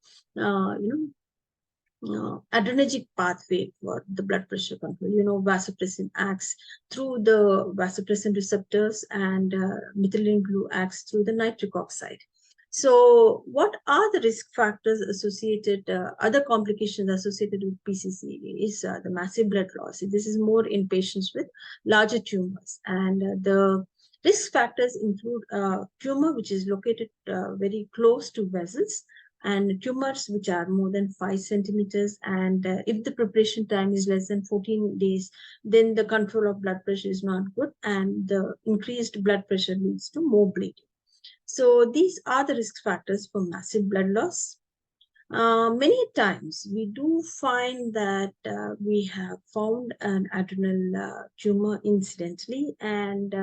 adrenergic pathway for the blood pressure control. Vasopressin acts through the vasopressin receptors, and methylene blue acts through the nitric oxide. So what are the risk factors associated, other complications associated with PCC is the massive blood loss. This is more in patients with larger tumors. And the risk factors include tumor, which is located very close to vessels, and tumors which are more than 5 centimeters. And if the preparation time is less than 14 days, then the control of blood pressure is not good, and the increased blood pressure leads to more bleeding. So these are the risk factors for massive blood loss. Many times we do find that we have found an adrenal tumor incidentally, and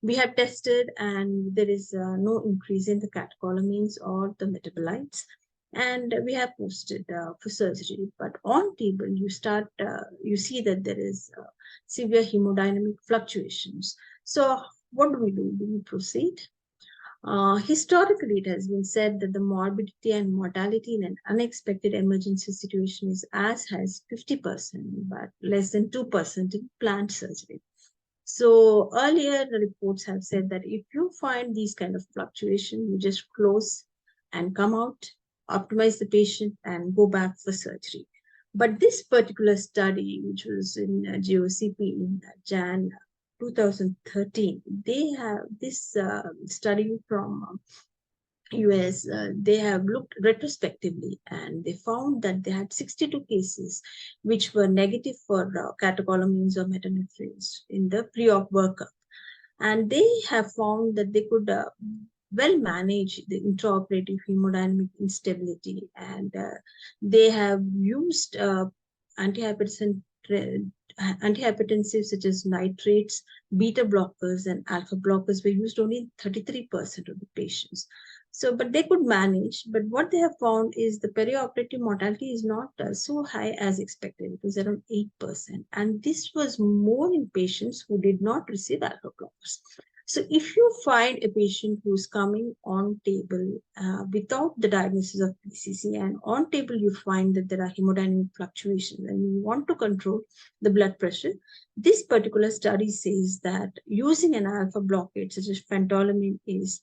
we have tested, and there is no increase in the catecholamines or the metabolites, and we have posted for surgery. But on table, you see that there is severe hemodynamic fluctuations. So what do? Do we proceed? Historically, it has been said that the morbidity and mortality in an unexpected emergency situation is as high as 50%, but less than 2% in planned surgery. So earlier, the reports have said that if you find these kind of fluctuation, you just close and come out, optimize the patient, and go back for surgery. But this particular study, which was in GOCP in Jan 2013, they have this study from US. They have looked retrospectively, and they found that they had 62 cases which were negative for catecholamines or metanephrines in the pre-op workup. And they have found that they could well manage the intraoperative hemodynamic instability, and they have used antihypertensives such as nitrates, beta blockers, and alpha blockers were used only in 33% of the patients. So, but they could manage. But what they have found is the perioperative mortality is not so high as expected. It was around 8%. And this was more in patients who did not receive alpha blockers. So if you find a patient who is coming on table without the diagnosis of PCC, and on table you find that there are hemodynamic fluctuations and you want to control the blood pressure, this particular study says that using an alpha blockade such as phentolamine is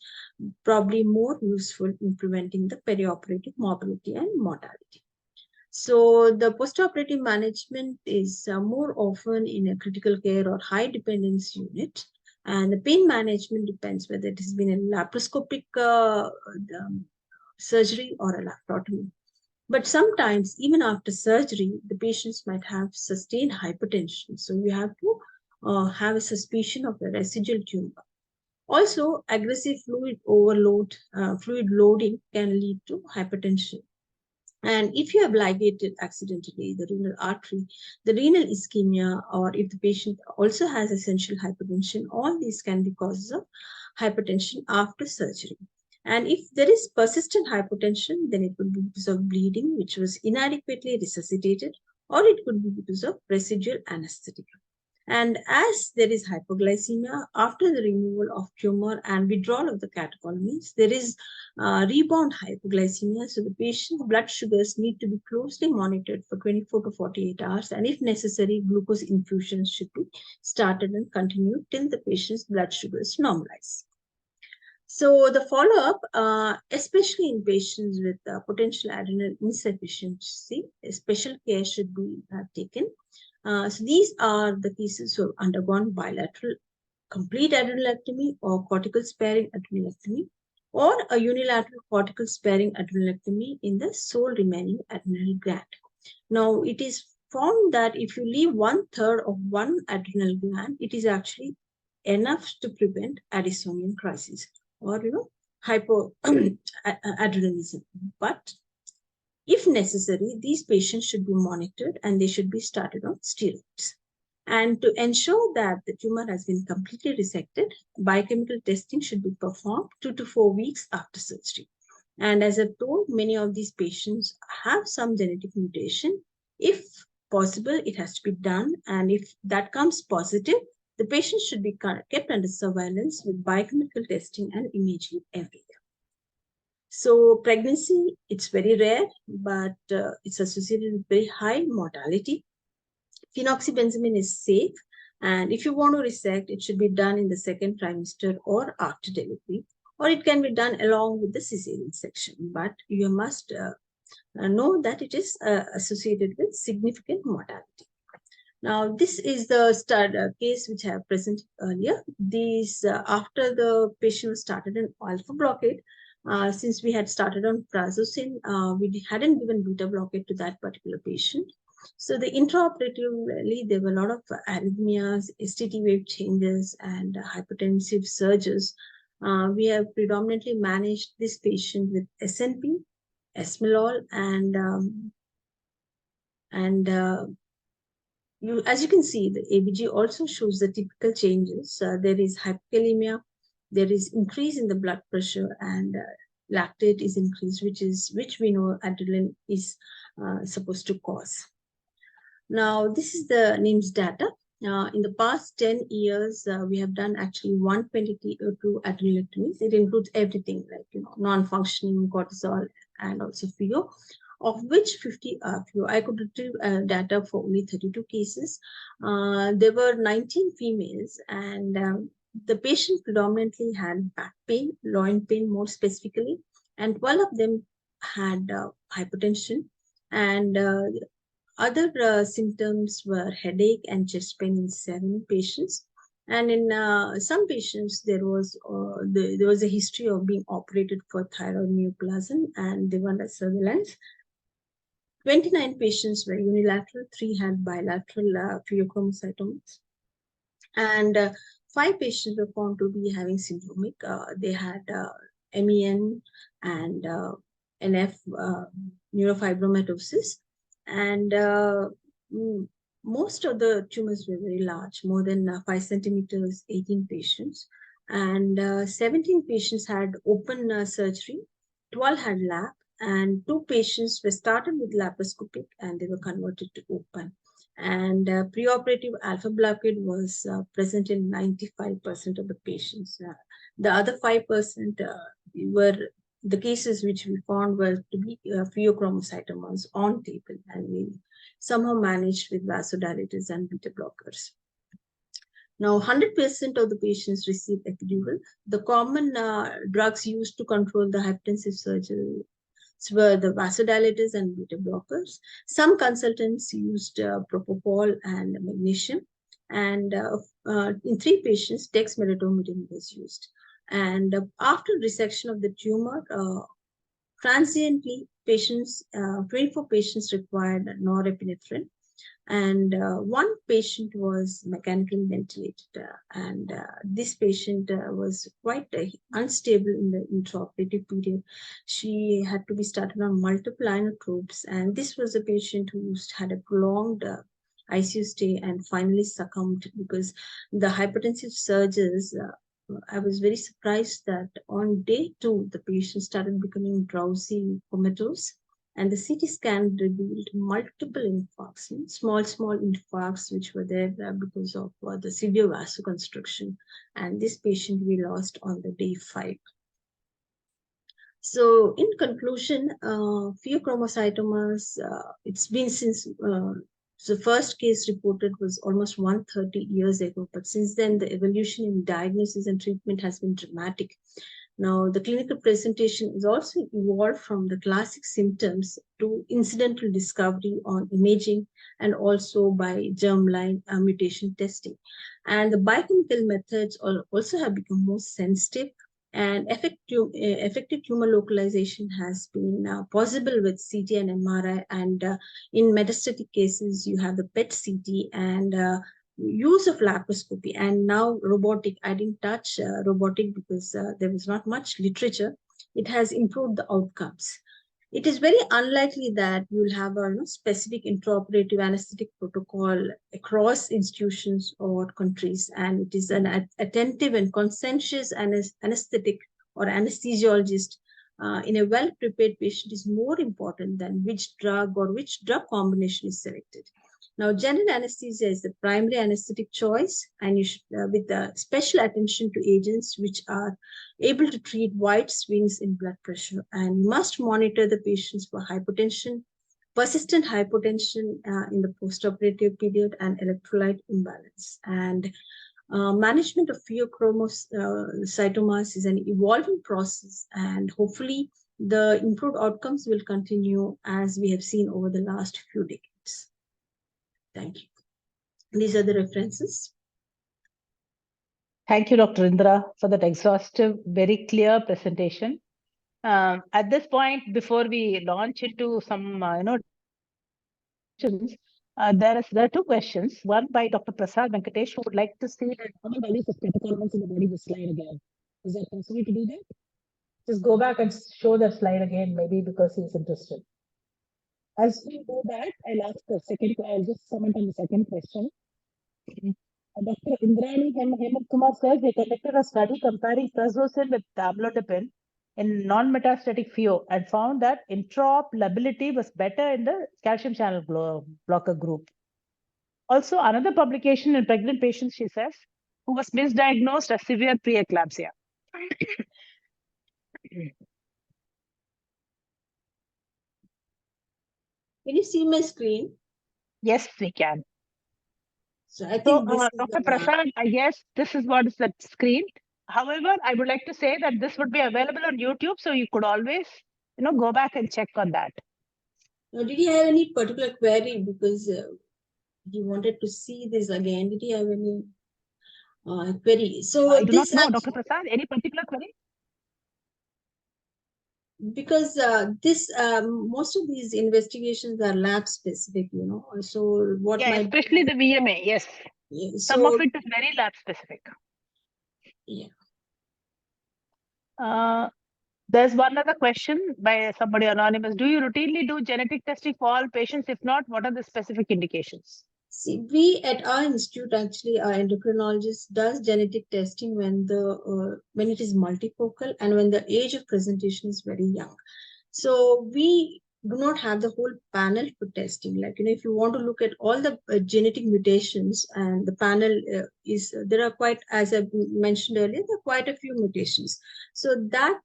probably more useful in preventing the perioperative morbidity and mortality. So the postoperative management is more often in a critical care or high dependence unit. And the pain management depends whether it has been a laparoscopic surgery or a laparotomy. But sometimes, even after surgery, the patients might have sustained hypertension. So you have to have a suspicion of a residual tumor. Also, aggressive fluid overload, fluid loading can lead to hypertension. And if you have ligated accidentally the renal artery, the renal ischemia, or if the patient also has essential hypertension, all these can be causes of hypertension after surgery. And if there is persistent hypertension, then it could be because of bleeding, which was inadequately resuscitated, or it could be because of residual anesthetic. And as there is hypoglycemia, after the removal of tumor and withdrawal of the catecholamines, there is rebound hypoglycemia. So the patient's blood sugars need to be closely monitored for 24 to 48 hours. And if necessary, glucose infusions should be started and continued till the patient's blood sugars normalize. So the follow-up, especially in patients with potential adrenal insufficiency, special care should be taken. So these are the cases who have undergone bilateral complete adrenalectomy or cortical sparing adrenalectomy, or a unilateral cortical sparing adrenalectomy in the sole remaining adrenal gland. Now, it is found that if you leave 1/3 of one adrenal gland, it is actually enough to prevent Addisonian crisis or hypoadrenalism. But if necessary, these patients should be monitored and they should be started on steroids. And to ensure that the tumor has been completely resected, biochemical testing should be performed 2 to 4 weeks after surgery. And as I've told, many of these patients have some genetic mutation. If possible, it has to be done. And if that comes positive, the patient should be kept under surveillance with biochemical testing and imaging every year. So pregnancy, it's very rare, but it's associated with very high mortality. Phenoxybenzamin is safe, and if you want to resect, it should be done in the second trimester or after delivery, or it can be done along with the cesarean section. But you must know that it is associated with significant mortality. Now, this is the case which I have presented earlier. These after the patient was started an alpha blockade. Since we had started on prazosin, we hadn't given beta blockade to that particular patient. So the intraoperatively, there were a lot of arrhythmias, STT wave changes, and hypertensive surges. We have predominantly managed this patient with SNP, esmolol, as you can see, the ABG also shows the typical changes. There is hypokalemia, there is increase in the blood pressure, and lactate is increased, which we know adrenaline is supposed to cause. Now, this is the NIMS data. In the past 10 years, we have done actually 122 adrenalectomies. It includes everything like non-functioning cortisol and also Pheo, of which 50 are Pheo. I could retrieve data for only 32 cases. There were 19 females, and the patient predominantly had back pain, loin pain more specifically, and 12 of them had hypertension, and other symptoms were headache and chest pain in 7 patients. And in some patients, there was a history of being operated for thyroid neoplasm, and they were under surveillance. 29 patients were unilateral, 3 had bilateral phaeochromocytomas, and 5 patients were found to be having syndromic. They had MEN and NF neurofibromatosis, and most of the tumors were very large, more than 5 centimeters, 18 patients, and 17 patients had open surgery, 12 had lap, and 2 patients were started with laparoscopic and they were converted to open. And preoperative alpha blockade was present in 95% of the patients. The other 5% were the cases which we found were to be phaeochromocytomas on table, and we somehow managed with vasodilators and beta blockers. Now, 100% of the patients received epidural. The common drugs used to control the hypertensive surgery were the vasodilators and beta blockers. Some consultants used propofol and magnesium, and in 3 patients, dexmedetomidine was used. And after resection of the tumor, Transiently, 24 patients required norepinephrine, and one patient was mechanically ventilated, and this patient was quite unstable in the intraoperative period. She had to be started on multiple inotropes, and this was a patient who had a prolonged ICU stay and finally succumbed because the hypertensive surges. I was very surprised that on day 2, the patient started becoming drowsy, comatose, and the CT scan revealed multiple infarcts, small infarcts, which were there because of the severe vasoconstriction. And this patient we lost on the day 5. So in conclusion, phaeochromocytomas, it's been since the first case reported was almost 130 years ago, but since then the evolution in diagnosis and treatment has been dramatic. Now, the clinical presentation is also evolved from the classic symptoms to incidental discovery on imaging and also by germline mutation testing. And the biochemical methods also have become more sensitive, and effective tumor localization has been possible with CT and MRI. And in metastatic cases, you have the PET-CT and use of laparoscopy, and now robotic. I didn't touch robotic because there was not much literature. It has improved the outcomes. It is very unlikely that you'll have a specific intraoperative anesthetic protocol across institutions or countries, and it is an attentive and conscientious anesthetic or anesthesiologist in a well-prepared patient is more important than which drug or which drug combination is selected. Now, general anesthesia is the primary anesthetic choice, and you should, with special attention to agents which are able to treat wide swings in blood pressure, and you must monitor the patients for hypotension, persistent hypotension in the postoperative period, and electrolyte imbalance. And management of phaeochromocytomas is an evolving process, and hopefully the improved outcomes will continue as we have seen over the last few decades. Thank you. These are the references. Thank you, Dr. Indira, for that exhaustive, very clear presentation. At this point, before we launch into some, there are 2 questions. One by Dr. Prasad Venkatesh, who would like to see the normal values of critical hormones in the body. The slide again. Is that possible to do that? Just go back and show the slide again, maybe because he's interested. As we do that, I'll ask the second. I'll just comment on the second question. Dr. Indrani Hemkumar says they conducted a study comparing prazosin with amlodipine in non-metastatic pheo and found that intraop lability was better in the calcium channel blocker group. Also, another publication in pregnant patients, she says, who was misdiagnosed as severe preeclampsia. Can you see my screen? Yes, we can. So I think Dr. Prasad, I guess this is what is the screen. However, I would like to say that this would be available on YouTube, so you could always, go back and check on that. Now, did you have any particular query because you wanted to see this again? Did you have any query? So I do not know, Dr. Prasad, any particular query? Because most of these investigations are lab specific, so what might especially the VMA, yes. Yeah, some of it is very lab specific. Yeah. There's one other question by somebody anonymous. Do you routinely do genetic testing for all patients? If not, what are the specific indications? See, we at our institute, actually, our endocrinologist does genetic testing when it is multifocal and when the age of presentation is very young. So we do not have the whole panel for testing. Like, if you want to look at all the genetic mutations, and the panel there are quite, as I mentioned earlier, there are quite a few mutations. So that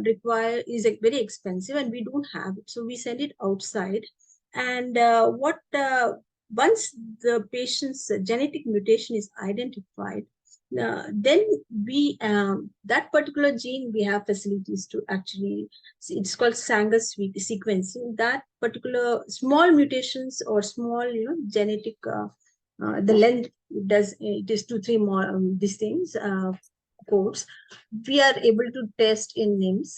is very expensive, and we don't have it. So we send it outside. And once the patient's genetic mutation is identified, then we that particular gene, we have facilities to actually, it's called Sanger sequencing. That particular small mutations or small genetic the length it is 2-3 more these things codes, we are able to test in NIMS.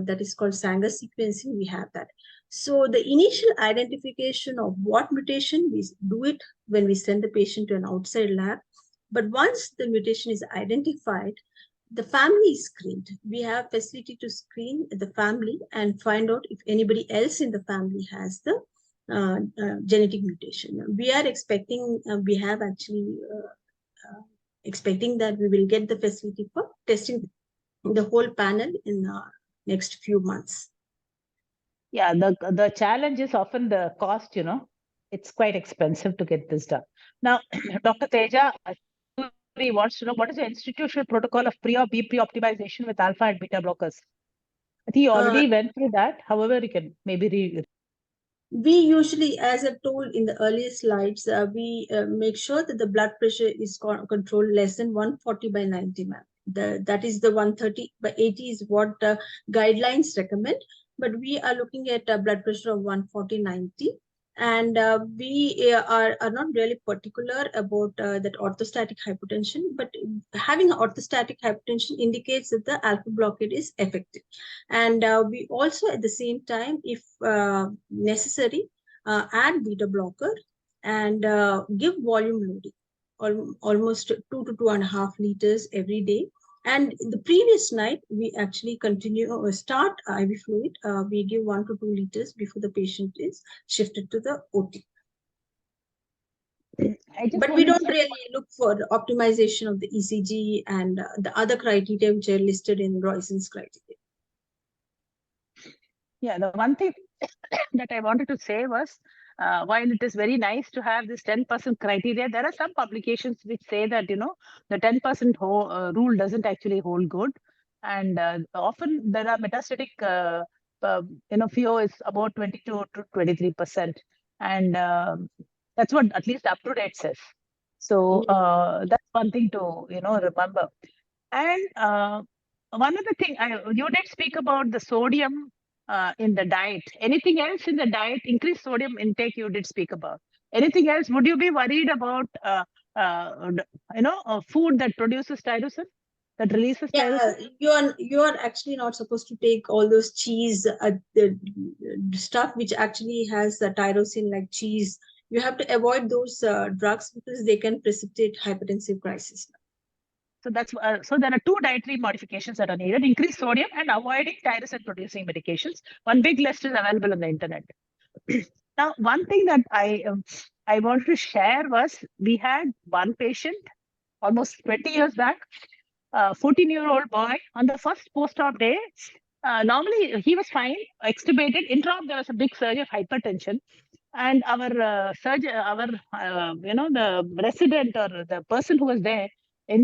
That is called Sanger sequencing. We have that. So the initial identification of what mutation, we do it when we send the patient to an outside lab. But once the mutation is identified, the family is screened. We have facility to screen the family and find out if anybody else in the family has the genetic mutation. We are expecting, we have actually expecting that we will get the facility for testing the whole panel in next few months. Yeah, the challenge is often the cost, it's quite expensive to get this done. Now, Dr. Teja wants to know what is the institutional protocol of pre or BP optimization with alpha and beta blockers? I think you already went through that. However, you can maybe we usually, as I told in the earlier slides, we make sure that the blood pressure is controlled less than 140/90, ma'am. That is the 130/80 is what guidelines recommend, but we are looking at a blood pressure of 140/90. And we are not really particular about that orthostatic hypotension, but having orthostatic hypotension indicates that the alpha blockade is effective. And we also, at the same time, if necessary, add beta blocker and give volume loading, almost 2 to 2.5 liters every day. And the previous night, we actually start IV fluid. We give 1 to 2 liters before the patient is shifted to the OT. But we don't really look for the optimization of the ECG and the other criteria which are listed in Roisen's criteria. Yeah, the one thing that I wanted to say was, while it is very nice to have this 10% criteria, there are some publications which say that, the 10% rule doesn't actually hold good. And often there are metastatic, Pheo is about 22 to 23%. And that's what at least up to date says. So that's one thing to, remember. And one other thing, you did speak about the sodium in the diet. Anything else in the diet? Increased sodium intake you did speak about. Anything else? Would you be worried about food that produces tyrosine, that releases tyrosine? You are actually not supposed to take all those cheese, the stuff which actually has the tyrosine, like cheese. You have to avoid those drugs because they can precipitate hypertensive crisis. So that's so there are two dietary modifications that are needed: increased sodium and avoiding tyrosine-producing medications. One big list is available on the internet. Now, one thing that I wanted to share was, we had one patient almost 20 years back, 14-year-old boy, on the first post-op day. Normally he was fine, extubated. Intra-op there was a big surge of hypertension, and our surgeon, the resident or the person who was there,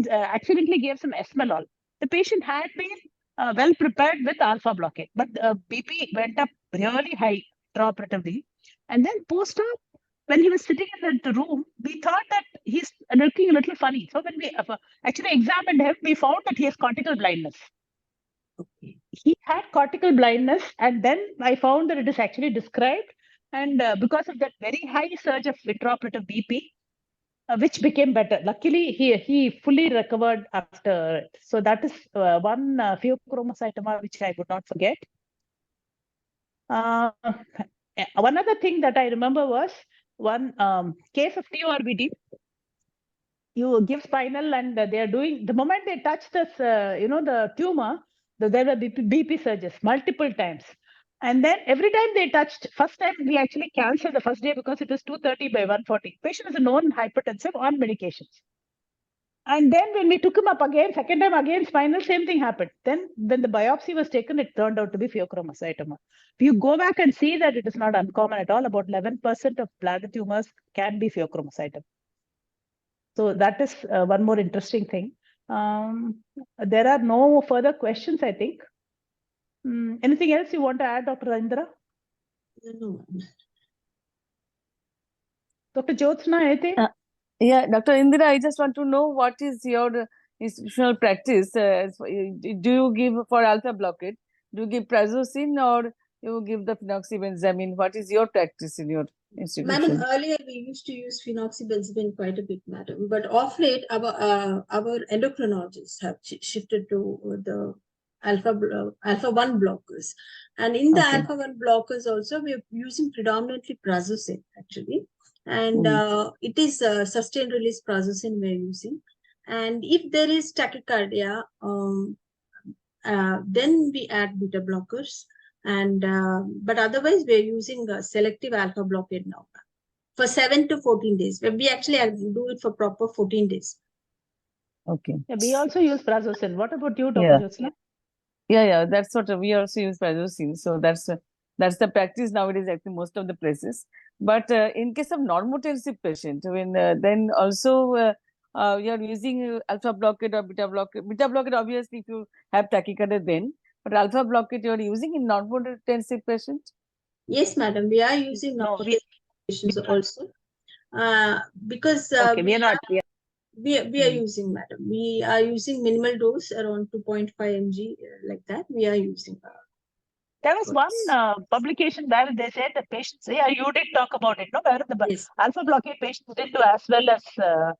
accidentally gave some esmolol. The patient had been well prepared with alpha blockade, but BP went up really high intraoperatively. And then post-op, when he was sitting in the room, we thought that he's looking a little funny. So when we actually examined him, we found that he has cortical blindness. Okay. He had cortical blindness, and then I found that it is actually described. And because of that very high surge of intraoperative BP, which became better. Luckily, he fully recovered after it. So that is one phaeochromocytoma which I would not forget. One other thing that I remember was one case of TORBD. You give spinal, and they are doing, the moment they touch this, the tumor, there were BP surges multiple times. And then every time they touched, first time we actually canceled the first day because it was 230/140. Patient is a known hypertensive on medications. And then when we took him up again, second time again spinal, same thing happened. Then when the biopsy was taken, it turned out to be phaeochromocytoma. If you go back and see that it is not uncommon at all, about 11% of bladder tumors can be phaeochromocytoma. So that is one more interesting thing. There are no further questions, I think. Anything else you want to add, Dr. Indira? No. Dr. Jyotsna, anything? Yeah, Dr. Indira, I just want to know what is your institutional practice. Do you give for alpha blockade? Do you give prazosin or you give the phenoxybenzamine? What is your practice in your? institution? Madam, earlier we used to use phenoxybenzimine quite a bit, madam. But of late, our endocrinologists have shifted to the alpha 1 blockers. And in the Okay. alpha 1 blockers also, we are using predominantly prazosin, actually. And it is sustained release prazosin we are using. And if there is tachycardia, then we add beta blockers. And but otherwise, we are using selective alpha blockade now for 7 to 14 days. We actually do it for proper 14 days. Okay. Yeah, we also use prazosin. What about you, Dr. Yeah. Jyotsna? Yeah, that's what we also use prazosin. So that's the practice nowadays at most of the places. But in case of normotensive patient, when then also you are using alpha blockade or beta blockade. Beta blockade, obviously, if you have tachycardia, then. But alpha blockade you are using in normotensive patient. Yes, madam, we are using No, patients also because okay, we are not. we are using, madam. We are using minimal dose around 2.5 mg like that. We are using. There was one publication where they said the patients, yeah, you did talk about it, no? Where the Yes. alpha blockade patients did do as well as the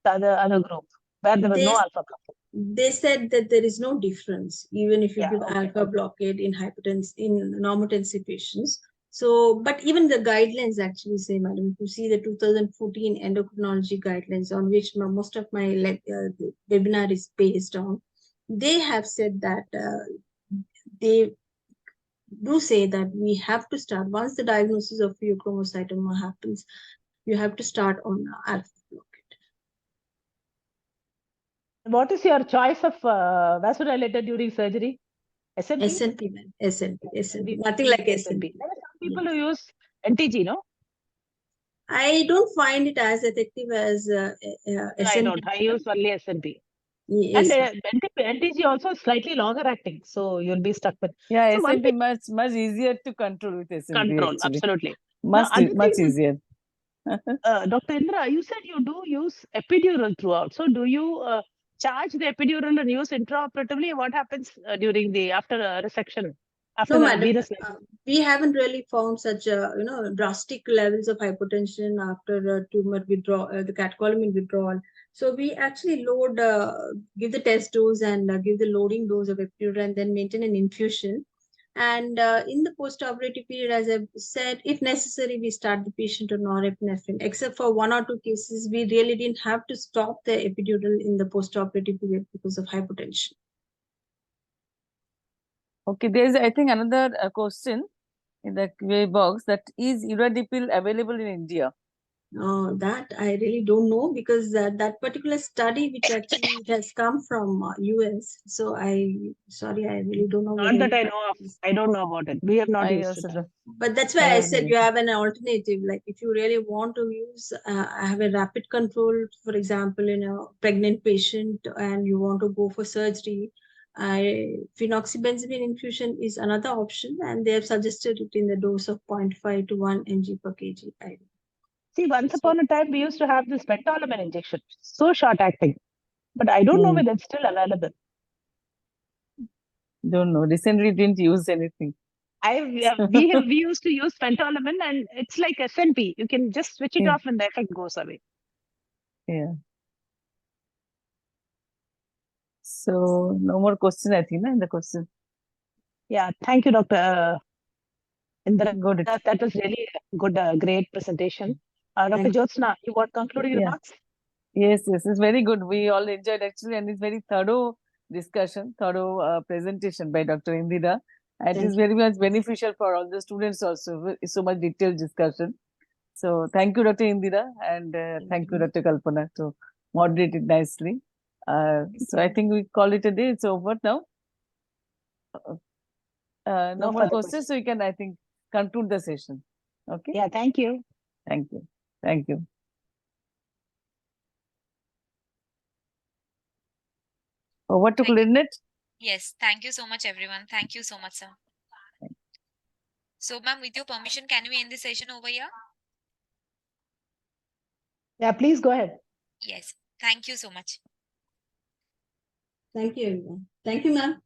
other group, where there was no alpha blockade. They said that there is no difference, even if you give okay, alpha blockade in normotensive patients. So, but even the guidelines actually say, madam, if you see the 2014 endocrinology guidelines on which most of my webinar is based on, they have said that they do say that we have to start, once the diagnosis of phaeochromocytoma happens, you have to start on alpha blockade. What is your choice of vasodilator during surgery? SNP? SNP, man. SNP. Nothing like SNP. There are some people who use NTG, no? I don't find it as effective as SNP. I don't. I use only SNP. Yes. And NTG also is slightly longer acting, so you'll be stuck with. Yeah, so SNP much easier to control with SNP. Control, actually. absolutely. Much easier. Dr. Indira, you said you do use epidural throughout. So do you charge the epidural and use intraoperatively? What happens during after resection? After No, the madam. venous We haven't really found such drastic levels of hypotension after tumor withdrawal, the catecholamine withdrawal. So we actually load, give the test dose and give the loading dose of epidural and then maintain an infusion. And in the postoperative period, as I've said, if necessary, we start the patient on norepinephrine. Except for 1 or 2 cases, we really didn't have to stop the epidural in the postoperative period because of hypotension. Okay, there is, I think, another question in the QA box, that is Uradipil available in India? That I really don't know, because that particular study, which actually has come from US. So I really don't know. Not that I know of. I don't know about it. We have not used it. But that's why I said you have an alternative. Like if you really want to use, I have a rapid control, for example, in a pregnant patient, and you want to go for surgery, phenoxybenzimine infusion is another option, and they have suggested it in the dose of 0.5 to 1 mg per kg. See, once upon a time, we used to have this metolamin injection, so short acting, but I don't know whether it's still available. Don't know. Recently, didn't use anything. We used to use pentolamin, and it's like SNP. You can just switch it off and the effect goes away. Yeah. So no more question, I think, in the question. Yeah, thank you, Dr. Indira. Got it. That was really good, great presentation. Dr. Jyotsna, you want concluding remarks? Yes, it's very good. We all enjoyed actually, and it's very thorough discussion, thorough presentation by Dr. Indira. It is very much beneficial for all the students also. So much detailed discussion. So thank you, Dr. Indira, and thank you, Dr. Kalpana, to moderate it nicely. So I think we call it a day. It's over now. No more questions, so we can, I think, conclude the session. Okay. Yeah, thank you. Thank you. Thank you. Over to Clarinet. Yes, thank you so much, everyone. Thank you so much, sir. So, ma'am, with your permission, can we end the session over here? Yeah, please go ahead. Yes, thank you so much. Thank you, everyone. Thank you, ma'am.